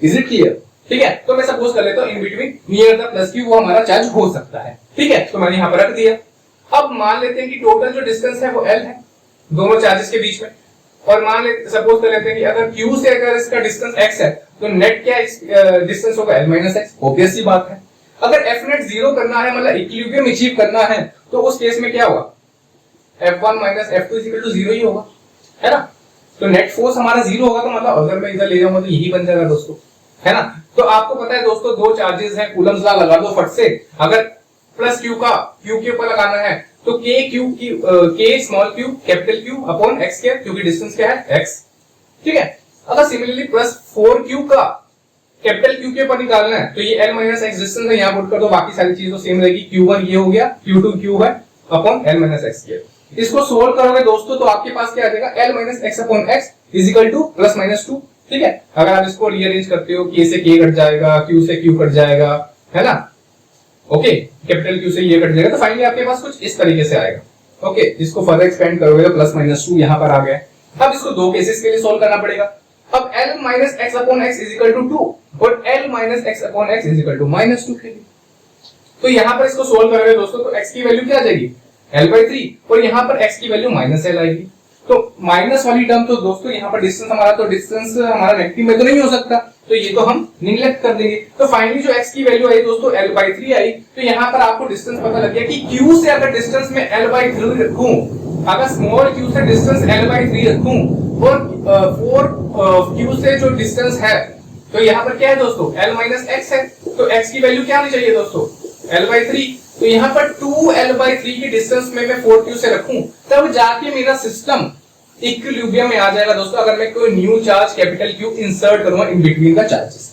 Is it clear? ठीक है। तो मैं सपोज कर लेता हूं in between near the plus q वो हमारा चार्ज हो सकता है, ठीक है। तो मैंने यहां पर रख दिया। अब मान लेते हैं कि टोटल जो डिस्टेंस है वो l है दोनों चार्जेस के बीच में, और मान लेते सपोज कर लेते हैं कि अगर q से अगर इसका डिस्टेंस x है तो नेट क्या डिस्टेंस होगा l माइनस x, ऑब्वियस सी बात है। अगर f नेट जीरो करना है मतलब इक्विलिब्रियम अचीव करना है तो उस केस में क्या होगा, f1 minus f2 equal to zero ही होगा, है ना। तो नेट फोर्स हमारा जीरो होगा, तो मतलब अगर मैं इधर ले जाऊंगा तो यही बन जाएगा दोस्तों, है ना। तो आपको पता है दोस्तों दो चार्जेस हैं, कूलम्स लॉ लगा दो फट से। अगर प्लस q का q के ऊपर लगाना है तो k small q capital Q upon x square, क्योंकि डिस्टेंस क्या है x, ठीक है। अगर सिमिलरली प्लस 4q का कैपिटल Q के ऊपर निकालना है तो ये l माइनस x डिस्टेंस है, यहां पुट कर दो, बाकी सारी चीज तो सेम रहेगी। q1 ये हो गया, q2 q है upon l minus x square. इसको सोल्व करोगे दोस्तों तो आपके पास क्या आ जाएगा, l minus x upon x is equal two plus minus 2, ठीक है। अगर आप इसको रीअरेंज करते हो k से k कट जाएगा, q से q कट जाएगा, है ना, ओके, कैपिटल Q से ये कट जाएगा, तो फाइनली आपके पास कुछ इस तरीके से आएगा। ओके, इसको फर्दर एक्सपेंड करोगे तो प्लस माइनस 2 यहां पर आ गया। अब इसको दो केसेस के लिए सोल्व करना पड़ेगा। अब l minus x upon x is equal to 2 और l minus x upon x is equal to minus 2 के लिए, तो यहां पर इसको सोल्व करोगे दोस्तों तो x की वैल्यू क्या आ जाएगी, l/3, और यहां पर x की वैल्यू माइनस l आएगी। तो माइनस वाली टर्म तो दोस्तों यहां पर डिस्टेंस हमारा नेगेटिव में तो नहीं हो सकता, तो ये तो हम निग्लेक्ट कर देंगे। तो फाइनली जो x की वैल्यू आई दोस्तों l/3 आई। तो यहाँ पर आपको डिस्टेंस पता लग गया कि q से अगर डिस्टेंस में l/3 रखूं, अगर स्मॉल q से डिस्टेंस l/3 रखूं और 4q से जो डिस्टेंस है तो यहाँ पर क्या है दोस्तों l माइनस x है, तो x की वैल्यू क्या आनी चाहिए दोस्तों l/3। तो यहाँ पर 2l/3 की डिस्टेंस में मैं 4q से रखूं तब जाके मेरा सिस्टम इक्विलिब्रियम में आ जाएगा दोस्तों, अगर मैं कोई new charge capital Q insert करूंगा in between the charges.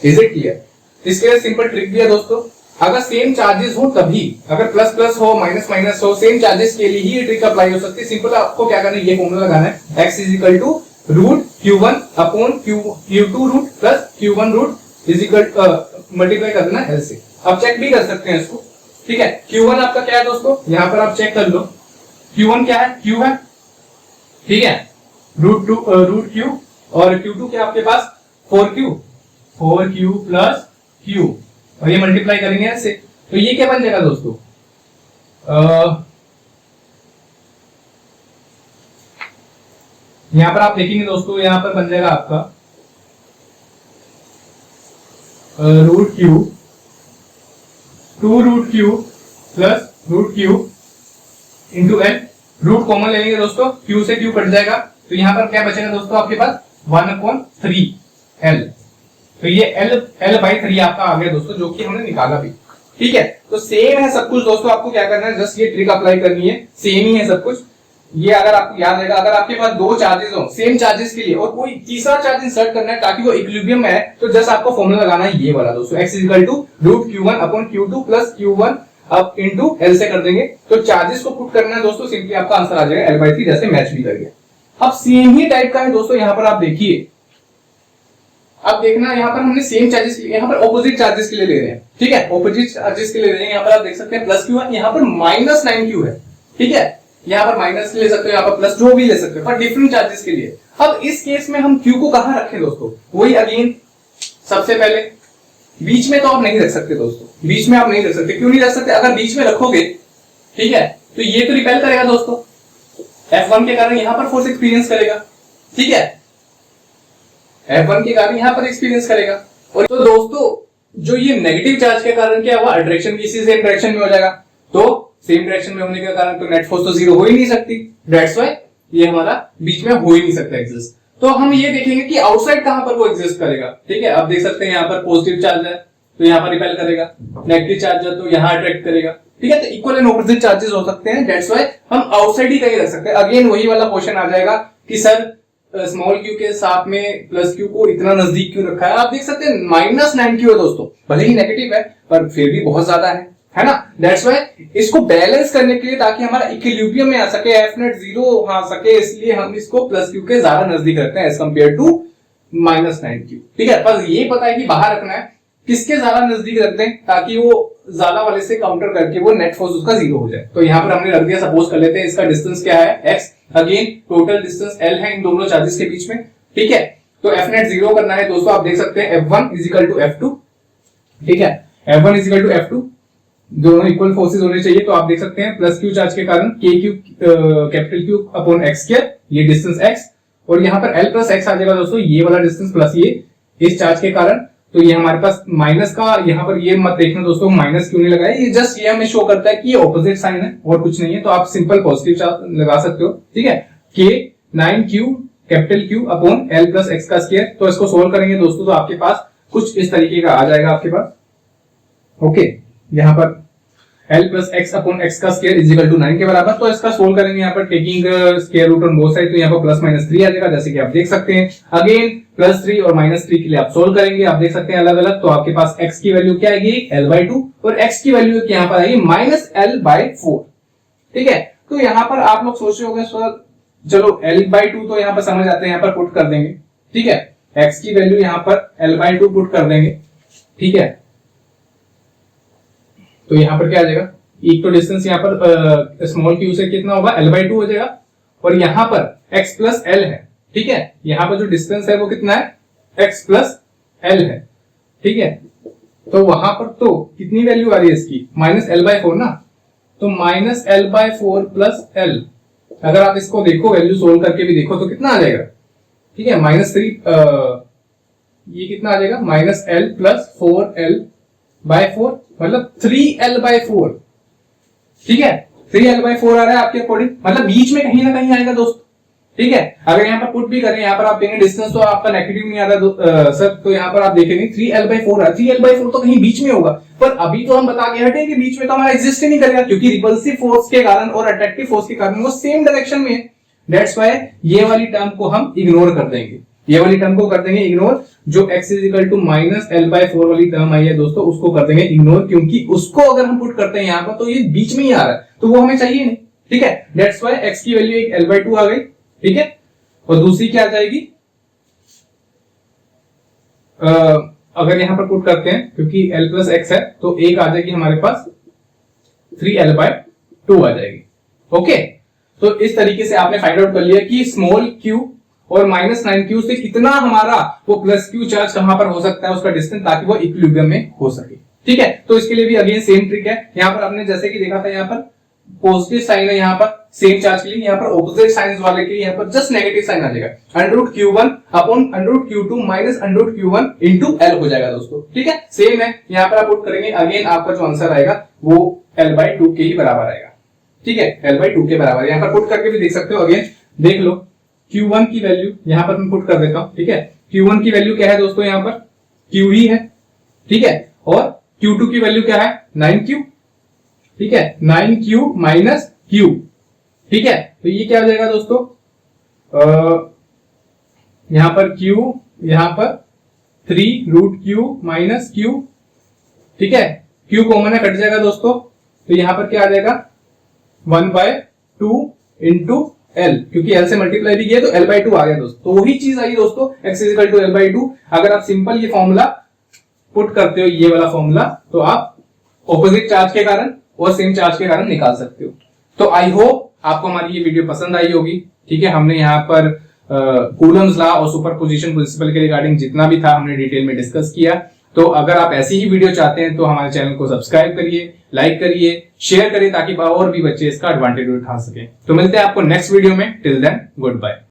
Is it clear? इसके लिए सिंपल ट्रिक भी है दोस्तों, अगर सेम चार्जेस हो तभी, अगर प्लस प्लस हो माइनस माइनस हो, सेम चार्जेस के लिए ही ये ट्रिक अप्लाई हो सकती है। सिंपल आपको क्या करना है, ये फॉर्मूला लगाना है, x is equal to root q1 upon q2 root plus q1 root is equal multiply कर देना l से। आप चेक भी कर सकते हैं इसको, ठीक है। q1 आपका क्या है दोस्तों, यहाँ पर आप चेक कर लो, q1 क्या है, q है, ठीक है, रूट q, और q2 क्या आपके पास 4q प्लस q, और ये मल्टीप्लाई करेंगे ऐसे, तो ये क्या बन जाएगा दोस्तों, यहां पर आप देखेंगे दोस्तों, यहां पर बन जाएगा आपका root q, 2 root q plus root q into l, root common ले लेंगे दोस्तों, q से q कट जाएगा, तो यहां पर क्या बचेगा दोस्तों आपके पास 1/3 l, तो ये l/3 आपका आ गया दोस्तों, जो कि हमने निकाला भी, ठीक है। तो सेम है सब कुछ दोस्तों, आपको क्या करना है, जस्ट ये ट्रिक अप्लाई करनी है, सेम ही है सब कुछ। ये अगर आपको याद रहेगा, अगर आपके पास दो चार्जेस हो सेम चार्जेस के लिए और कोई तीसरा चार्ज इंसर्ट करना है ताकि वो इक्विलिब्रियम में है, तो जस्ट आपको फॉर्मूला लगाना है ये वाला दोस्तों, x equal to root q1 upon q2 plus q1 अब इनटू l से कर देंगे। तो चार्जेस को पुट करना है दोस्तों, सिंपली आपका आंसर आ जाएगा l/3, जैसे मैच भी कर गया। अब सेम ही टाइप का है दोस्तों, यहाँ पर आप देखिए, अब देखना यहाँ पर हमने सेम चार्जेस, यहाँ पर ऑपोजिट चार्जेस के लिए ले रहे हैं, ठीक है, ऑपोजिट चार्जेस के लिए ले रहे हैं। यहाँ पर आप देख सकते हैं प्लस q1, यहाँ पर माइनस 9q है, ठीक है, यहाँ पर माइनस ले सकते हो, यहाँ पर प्लस, जो भी ले सकते हो, पर डिफरेंट चार्जेस के लिए। अब इस केस में हम q को कहां रखें दोस्तों, वही अगेन सबसे पहले बीच में तो आप नहीं रख सकते दोस्तों, बीच में आप नहीं रख सकते। क्यों नहीं रख सकते, अगर बीच में रखोगे, ठीक है, तो ये तो रिपेल करेगा दोस्तों, F1 के कारण यहां पर फोर्स एक्सपीरियंस करेगा, ठीक है, F1 के कारण यहां पर एक्सपीरियंस करेगा। और तो दोस्तों जो ये नेगेटिव चार्ज के कारण क्या हुआ, अट्रैक्शन किसी सेम डायरेक्शन में हो जाएगा, तो सेम डायरेक्शन में होने के कारण तो नेट फोर्स तो जीरो हो ही नहीं सकती, दैट्स व्हाई ये हमारा बीच में हो ही नहीं सकता एग्जिस्ट। तो हम ये देखेंगे कि आउटसाइड कहां पर वो एग्जिस्ट करेगा, ठीक है। अब देख सकते हैं यहाँ पर पॉजिटिव चार्ज है तो यहाँ पर रिपेल करेगा, नेगेटिव चार्ज है तो यहाँ अट्रैक्ट करेगा, ठीक है। तो इक्वल एंड ऑपोजिट चार्जेस हो सकते हैं, दैट्स व्हाई हम आउटसाइड ही कहीं रख सकते हैं। अगेन वही वाला क्वेश्चन आ जाएगा कि सर स्मॉल क्यू के साथ में प्लस क्यू को इतना नजदीक क्यों रखा है। आप देख सकते हैं -9q है दोस्तों, भले ही नेगेटिव है पर फिर भी बहुत ज्यादा है ना। दैट्स व्हाई इसको बैलेंस करने के लिए, ताकि हमारा इक्विलिब्रियम में आ सके, एफ नेट जीरो आ सके, इसलिए हम इसको प्लस क्यू के ज्यादा नजदीक रखते हैं एज कम्पेयर टू -9q, ठीक है। पर ये पता है कि बाहर रखना है, किसके ज्यादा नजदीक रखते हैं ताकि वो ज्यादा वाले से काउंटर करके वो नेट फोर्स उसका जीरो हो जाए। तो यहाँ पर हमने रख दिया, सपोज कर लेते हैं इसका डिस्टेंस क्या है x, again total distance l है इन दोनों चार्जेस के बीच में, ठीक है। तो एफ नेट जीरो करना है दोस्तों, आप देख सकते हैं F1 is equal to F2, ठीक है, F1 is equal to F2, दोनों इक्वल फोर्सेस होने चाहिए। तो आप देख सकते हैं प्लस क्यू चार्ज के कारण KQ capital Q upon x square, ये डिस्टेंस x, और यहाँ पर L प्लस x आ जाएगा दोस्तों, ये वाला डिस्टेंस प्लस ये इस चार्ज के कारण। तो ये हमारे पास माइनस का, यहाँ पर ये मत देखना दोस्तों माइनस क्यों नहीं लगाया, ये जस्ट ये हमें शो करता है कि ये ऑपोजिट साइन है और कुछ नहीं है। तो आप सिंपल पॉजिटिव चार्ज लगा सकते हो, ठीक है, K 9Q capital Q upon L plus x का स्क्वायर। तो इसको सोल्व करेंगे दोस्तों, तो आपके पास कुछ इस तरीके का आ जाएगा आपके पास, ओके। यहाँ पर L plus x upon x का स्क्वायर इज इक्वल टू 9 के बराबर। तो इसका सोल्व करेंगे यहाँ पर taking square root on both side, तो यहाँ पर प्लस माइनस 3 आ जाएगा, जैसे कि आप देख सकते हैं। अगेन प्लस 3 और माइनस 3 के लिए आप सोल्व करेंगे, आप देख सकते हैं अलग अलग। तो आपके पास x की वैल्यू क्या आएगी, L/2, और x की वैल्यू यहाँ पर आएगी -L/4, ठीक है। तो यहाँ पर आप लोग सोच रहे होंगे सर चलो L/2 तो यहाँ पर समझ आते हैं, यहाँ पर पुट कर देंगे, ठीक है, x की वैल्यू यहाँ पर L/2 पुट कर देंगे, ठीक है। तो यहाँ पर क्या आ जाएगा, एक तो डिस्टेंस यहाँ पर स्मॉल क्यू से कितना होगा, L/2 हो जाएगा, और यहाँ पर x प्लस L है, ठीक है। यहाँ पर जो डिस्टेंस है वो कितना है, x प्लस L है, ठीक है। तो वहां पर तो कितनी वैल्यू आ रही है इसकी, -L/4 ना, तो -L/4 प्लस L, अगर आप इसको देखो वैल्यू सोल्व करके भी देखो तो कितना आ जाएगा, ठीक है, -3, ये कितना आ जाएगा, -L प्लस 4L/4, मतलब 3L/4, ठीक है, 3L/4 आ रहा है आपके अकॉर्डिंग, मतलब बीच में कहीं ना कहीं आएगा दोस्त, ठीक है। अगर यहाँ पर पुट भी करें, यहाँ पर आप देखेंगे डिस्टेंस तो आपका नेगेटिव नहीं आ रहा सर, तो यहाँ पर आप देखेंगे 3L/4 है, 3L/4 तो कहीं बीच में होगा, पर अभी तो हम बता के हटे कि बीच में तो हमारा एग्जिस्ट ही नहीं करेगा, क्योंकि रिपल्सिव फोर्स के कारण और अट्रैक्टिव फोर्स के कारण वो सेम डायरेक्शन में है। दैट्स व्हाई ये वाली टर्म को हम इग्नोर कर देंगे, ये वाली टर्म को कर देंगे इग्नोर, जो x is equal to -L/4 वाली टर्म आई है दोस्तों, उसको कर देंगे इग्नोर, क्योंकि उसको अगर हम पुट करते हैं यहाँ पर तो ये बीच में ही आ रहा है, तो वो हमें चाहिए नहीं, ठीक है। दैट्स व्हाई x की वैल्यू एक L/2 आ गई, ठीक है, और दूसरी क्या आ जाएगी, अगर यहां पर पुट करते हैं क्योंकि L प्लस x है, तो एक आ जाएगी हमारे पास 3L/2 आ जाएगी, ओके। तो इस तरीके से आपने फाइंड आउट कर लिया कि स्मॉल q और -9q से कितना हमारा वो प्लस q चार्ज कहां पर हो सकता है, उसका डिस्टेंस, ताकि वो इक्विलिब्रियम में हो सके, ठीक है। तो इसके लिए भी अगेन सेम ट्रिक है, यहाँ पर आपने जैसे कि देखा था, यहाँ पर पॉजिटिव साइन है, यहाँ पर सेम चार्ज के लिए, यहाँ पर ऑपोजिट साइंस वाले के लिए यहाँ पर जस्ट नेगेटिव साइन आ जाएगा, √q1 upon √q2 minus √q1 into L हो जाएगा दोस्तों, ठीक है। सेम है, यहाँ पर आप पुट करेंगे, अगेन आपका जो आंसर आएगा वो L/2 के ही बराबर आएगा, ठीक है, L/2 के बराबर। यहाँ पर पुट करके भी देख सकते हो, अगेन देख लो Q1 की वैल्यू यहाँ पर मैं पुट कर देता हूँ, ठीक है। Q1 की वैल्यू क्या है दोस्तों, यहाँ पर Q ही है, ठीक है, और Q2 की वैल्यू क्या है, 9Q, ठीक है, 9Q माइनस Q, ठीक है। तो ये क्या हो जाएगा दोस्तों, यहां पर Q, यहां पर 3√Q माइनस Q, ठीक है। Q कॉमन है, कट जाएगा दोस्तों, तो यहां पर क्या आ जाएगा 1/2 इंटू L, क्योंकि L से मल्टीप्लाई भी किया तो L/2 आ गया दोस्तों। तो वही चीज आई दोस्तों, x इक्वल टू L/2। अगर आप सिंपल ये फॉर्मूला पुट करते हो, ये वाला फॉर्मूला, तो आप ऑपोजिट चार्ज के कारण और सेम चार्ज के कारण निकाल सकते हो। तो आई होप आपको हमारी ये वीडियो पसंद आई होगी, ठीक है। हमने यहाँ पर कूलम्स लॉ और सुपरपोजिशन प्रिंसिपल के रिगार्डिंग जितना भी था हमने डिटेल में डिस्कस किया। तो अगर आप ऐसी ही वीडियो चाहते हैं तो हमारे चैनल को सब्सक्राइब करिए, लाइक करिए, शेयर करिए, ताकि और भी बच्चे इसका एडवांटेज उठा सके। तो मिलते हैं आपको नेक्स्ट वीडियो में। Till then good bye.